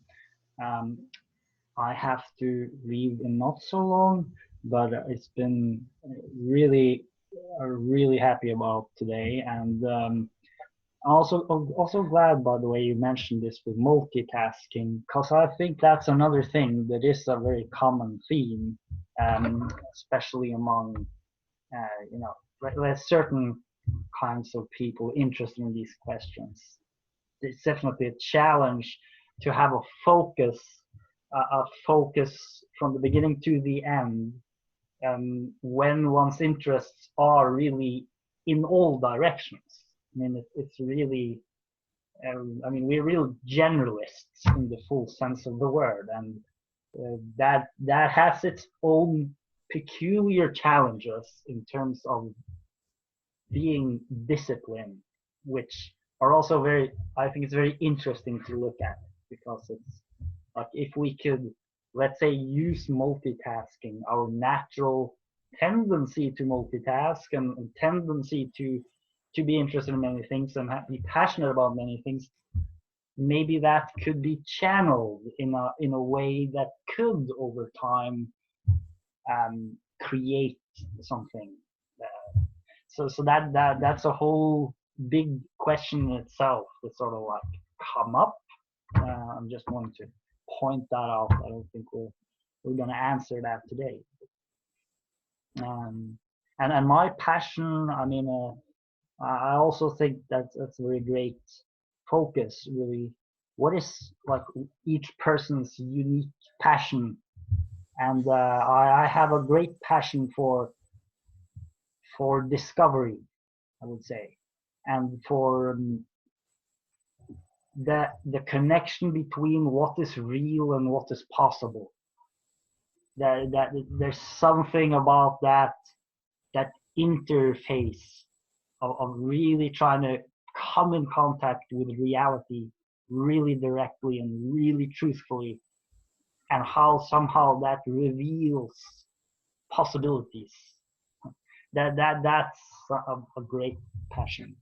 um, I have to leave in not so long, but it's been really happy about today. And also glad, by the way, you mentioned this with multitasking, because I think that's another thing that is a very common theme, especially among there's certain kinds of people interested in these questions. It's definitely a challenge to have a focus from the beginning to the end, when one's interests are really in all directions. I mean, it's really, we're real generalists in the full sense of the word, and that has its own peculiar challenges in terms of being disciplined, which are also I think it's very interesting to look at, because it's like if we could, let's say, use multitasking, our natural tendency to multitask and tendency to be interested in many things and be passionate about many things, maybe that could be channeled in a way that could over time create something. So that's a whole big question in itself that sort of like come up. I'm just wanting to point that out. I don't think we're going to answer that today. And my passion, I mean, I also think that's a very great focus, really. What is like each person's unique passion? And I have a great passion for discovery, I would say, and for the connection between what is real and what is possible. That there's something about that interface of really trying to come in contact with reality really directly and really truthfully, and how somehow that reveals possibilities. That's a great passion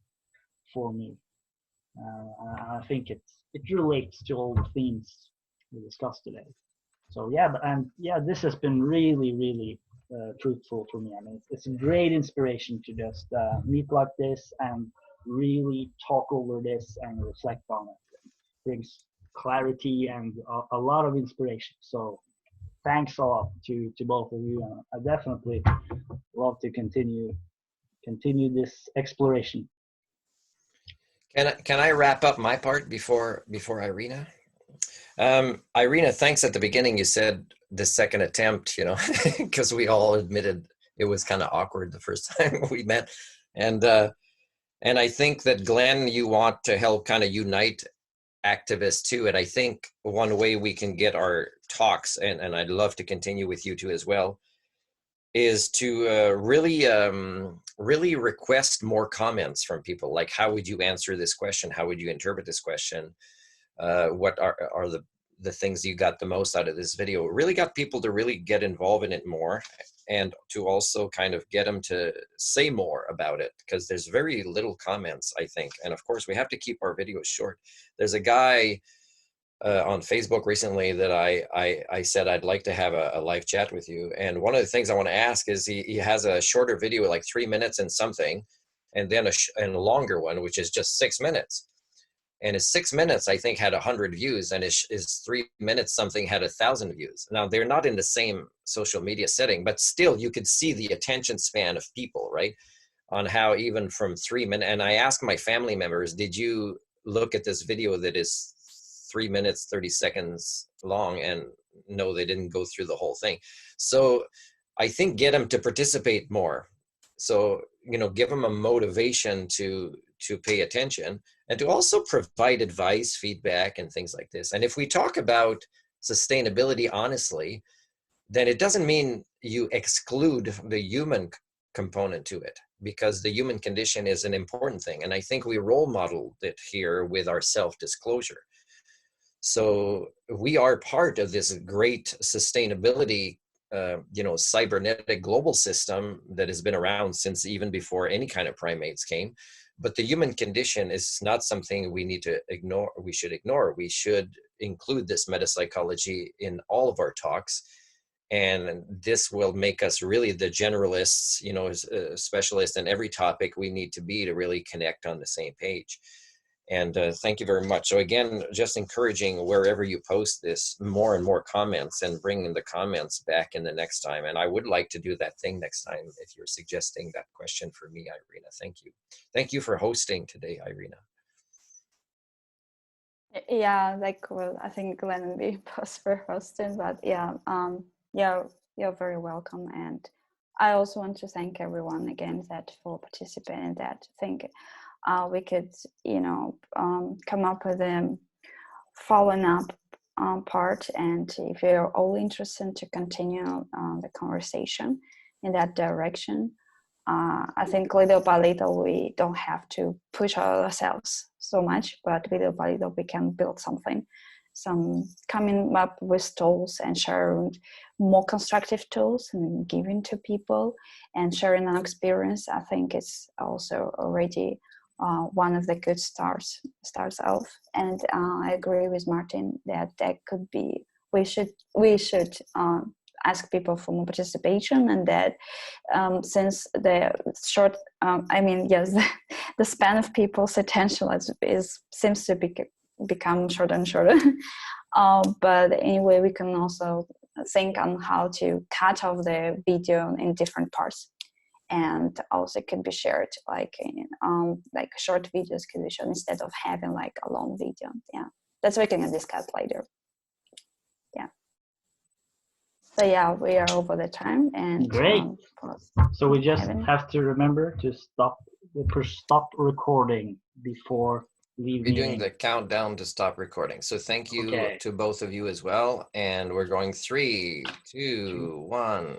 for me. I think it relates to all the themes we discussed today. So this has been really fruitful for me. I mean, it's a great inspiration to just meet like this and really talk over this and reflect on it. It brings clarity and a lot of inspiration. So thanks a lot to both of you. I definitely love to continue this exploration. Can I wrap up my part before Irina? Irina, thanks. At the beginning, you said the second attempt, because we all admitted it was kind of awkward the first time we met. And I think that, Glenn, you want to help kind of unite activists too. And I think one way we can get our talks, and I'd love to continue with you too as well, is to really request more comments from people. Like, how would you answer this question? How would you interpret this question? What are the things you got the most out of this video? It really got people to really get involved in it more, and to also kind of get them to say more about it, because there's very little comments, I think. And of course, we have to keep our videos short. There's a guy on Facebook recently that I said I'd like to have a live chat with you. And one of the things I want to ask is he has a shorter video, like 3 minutes and something, and then a longer one, which is just 6 minutes. And his 6 minutes, I think, had 100 views, and his 3 minutes something had 1,000 views. Now, they're not in the same social media setting, but still you could see the attention span of people, right? On how even from 3 minutes, and I asked my family members, did you look at this video that is 3 minutes, 30 seconds long? And no, they didn't go through the whole thing. So I think get them to participate more. So, give them a motivation to pay attention, and to also provide advice, feedback, and things like this. And if we talk about sustainability honestly, then it doesn't mean you exclude the human component to it, because the human condition is an important thing. And I think we role modeled it here with our self-disclosure. So we are part of this great sustainability cybernetic global system that has been around since even before any kind of primates came. But the human condition is not something we need to ignore. We should ignore. We should include this metapsychology in all of our talks. And this will make us really the generalists, specialists in every topic we need to be to really connect on the same page. And thank you very much. So again, just encouraging wherever you post this, more and more comments, and bringing the comments back in the next time. And I would like to do that thing next time if you're suggesting that question for me, Irina. Thank you. Thank you for hosting today, Irina. Yeah, I think Glenn and me both for hosting, but yeah, you're very welcome. And I also want to thank everyone again for participating. That I think we could, come up with a following up part. And if you're all interested to continue the conversation in that direction, I think little by little we don't have to push ourselves so much, but little by little we can build something. Some coming up with tools and sharing more constructive tools and giving to people and sharing an experience. I think it's also already one of the good starts off. And I agree with Martin that could be, we should ask people for more participation, and that since the short, the span of people's attention seems to become shorter and shorter. But anyway, we can also think on how to cut off the video in different parts. And also can be shared like short videos can be shown instead of having like a long video. Yeah, that's what we can discuss later. Yeah. So yeah, we are over the time. And great. So we just have to remember to stop recording before leaving. We're doing the countdown to stop recording. So thank you to both of you as well. And we're going 3, 2, 1.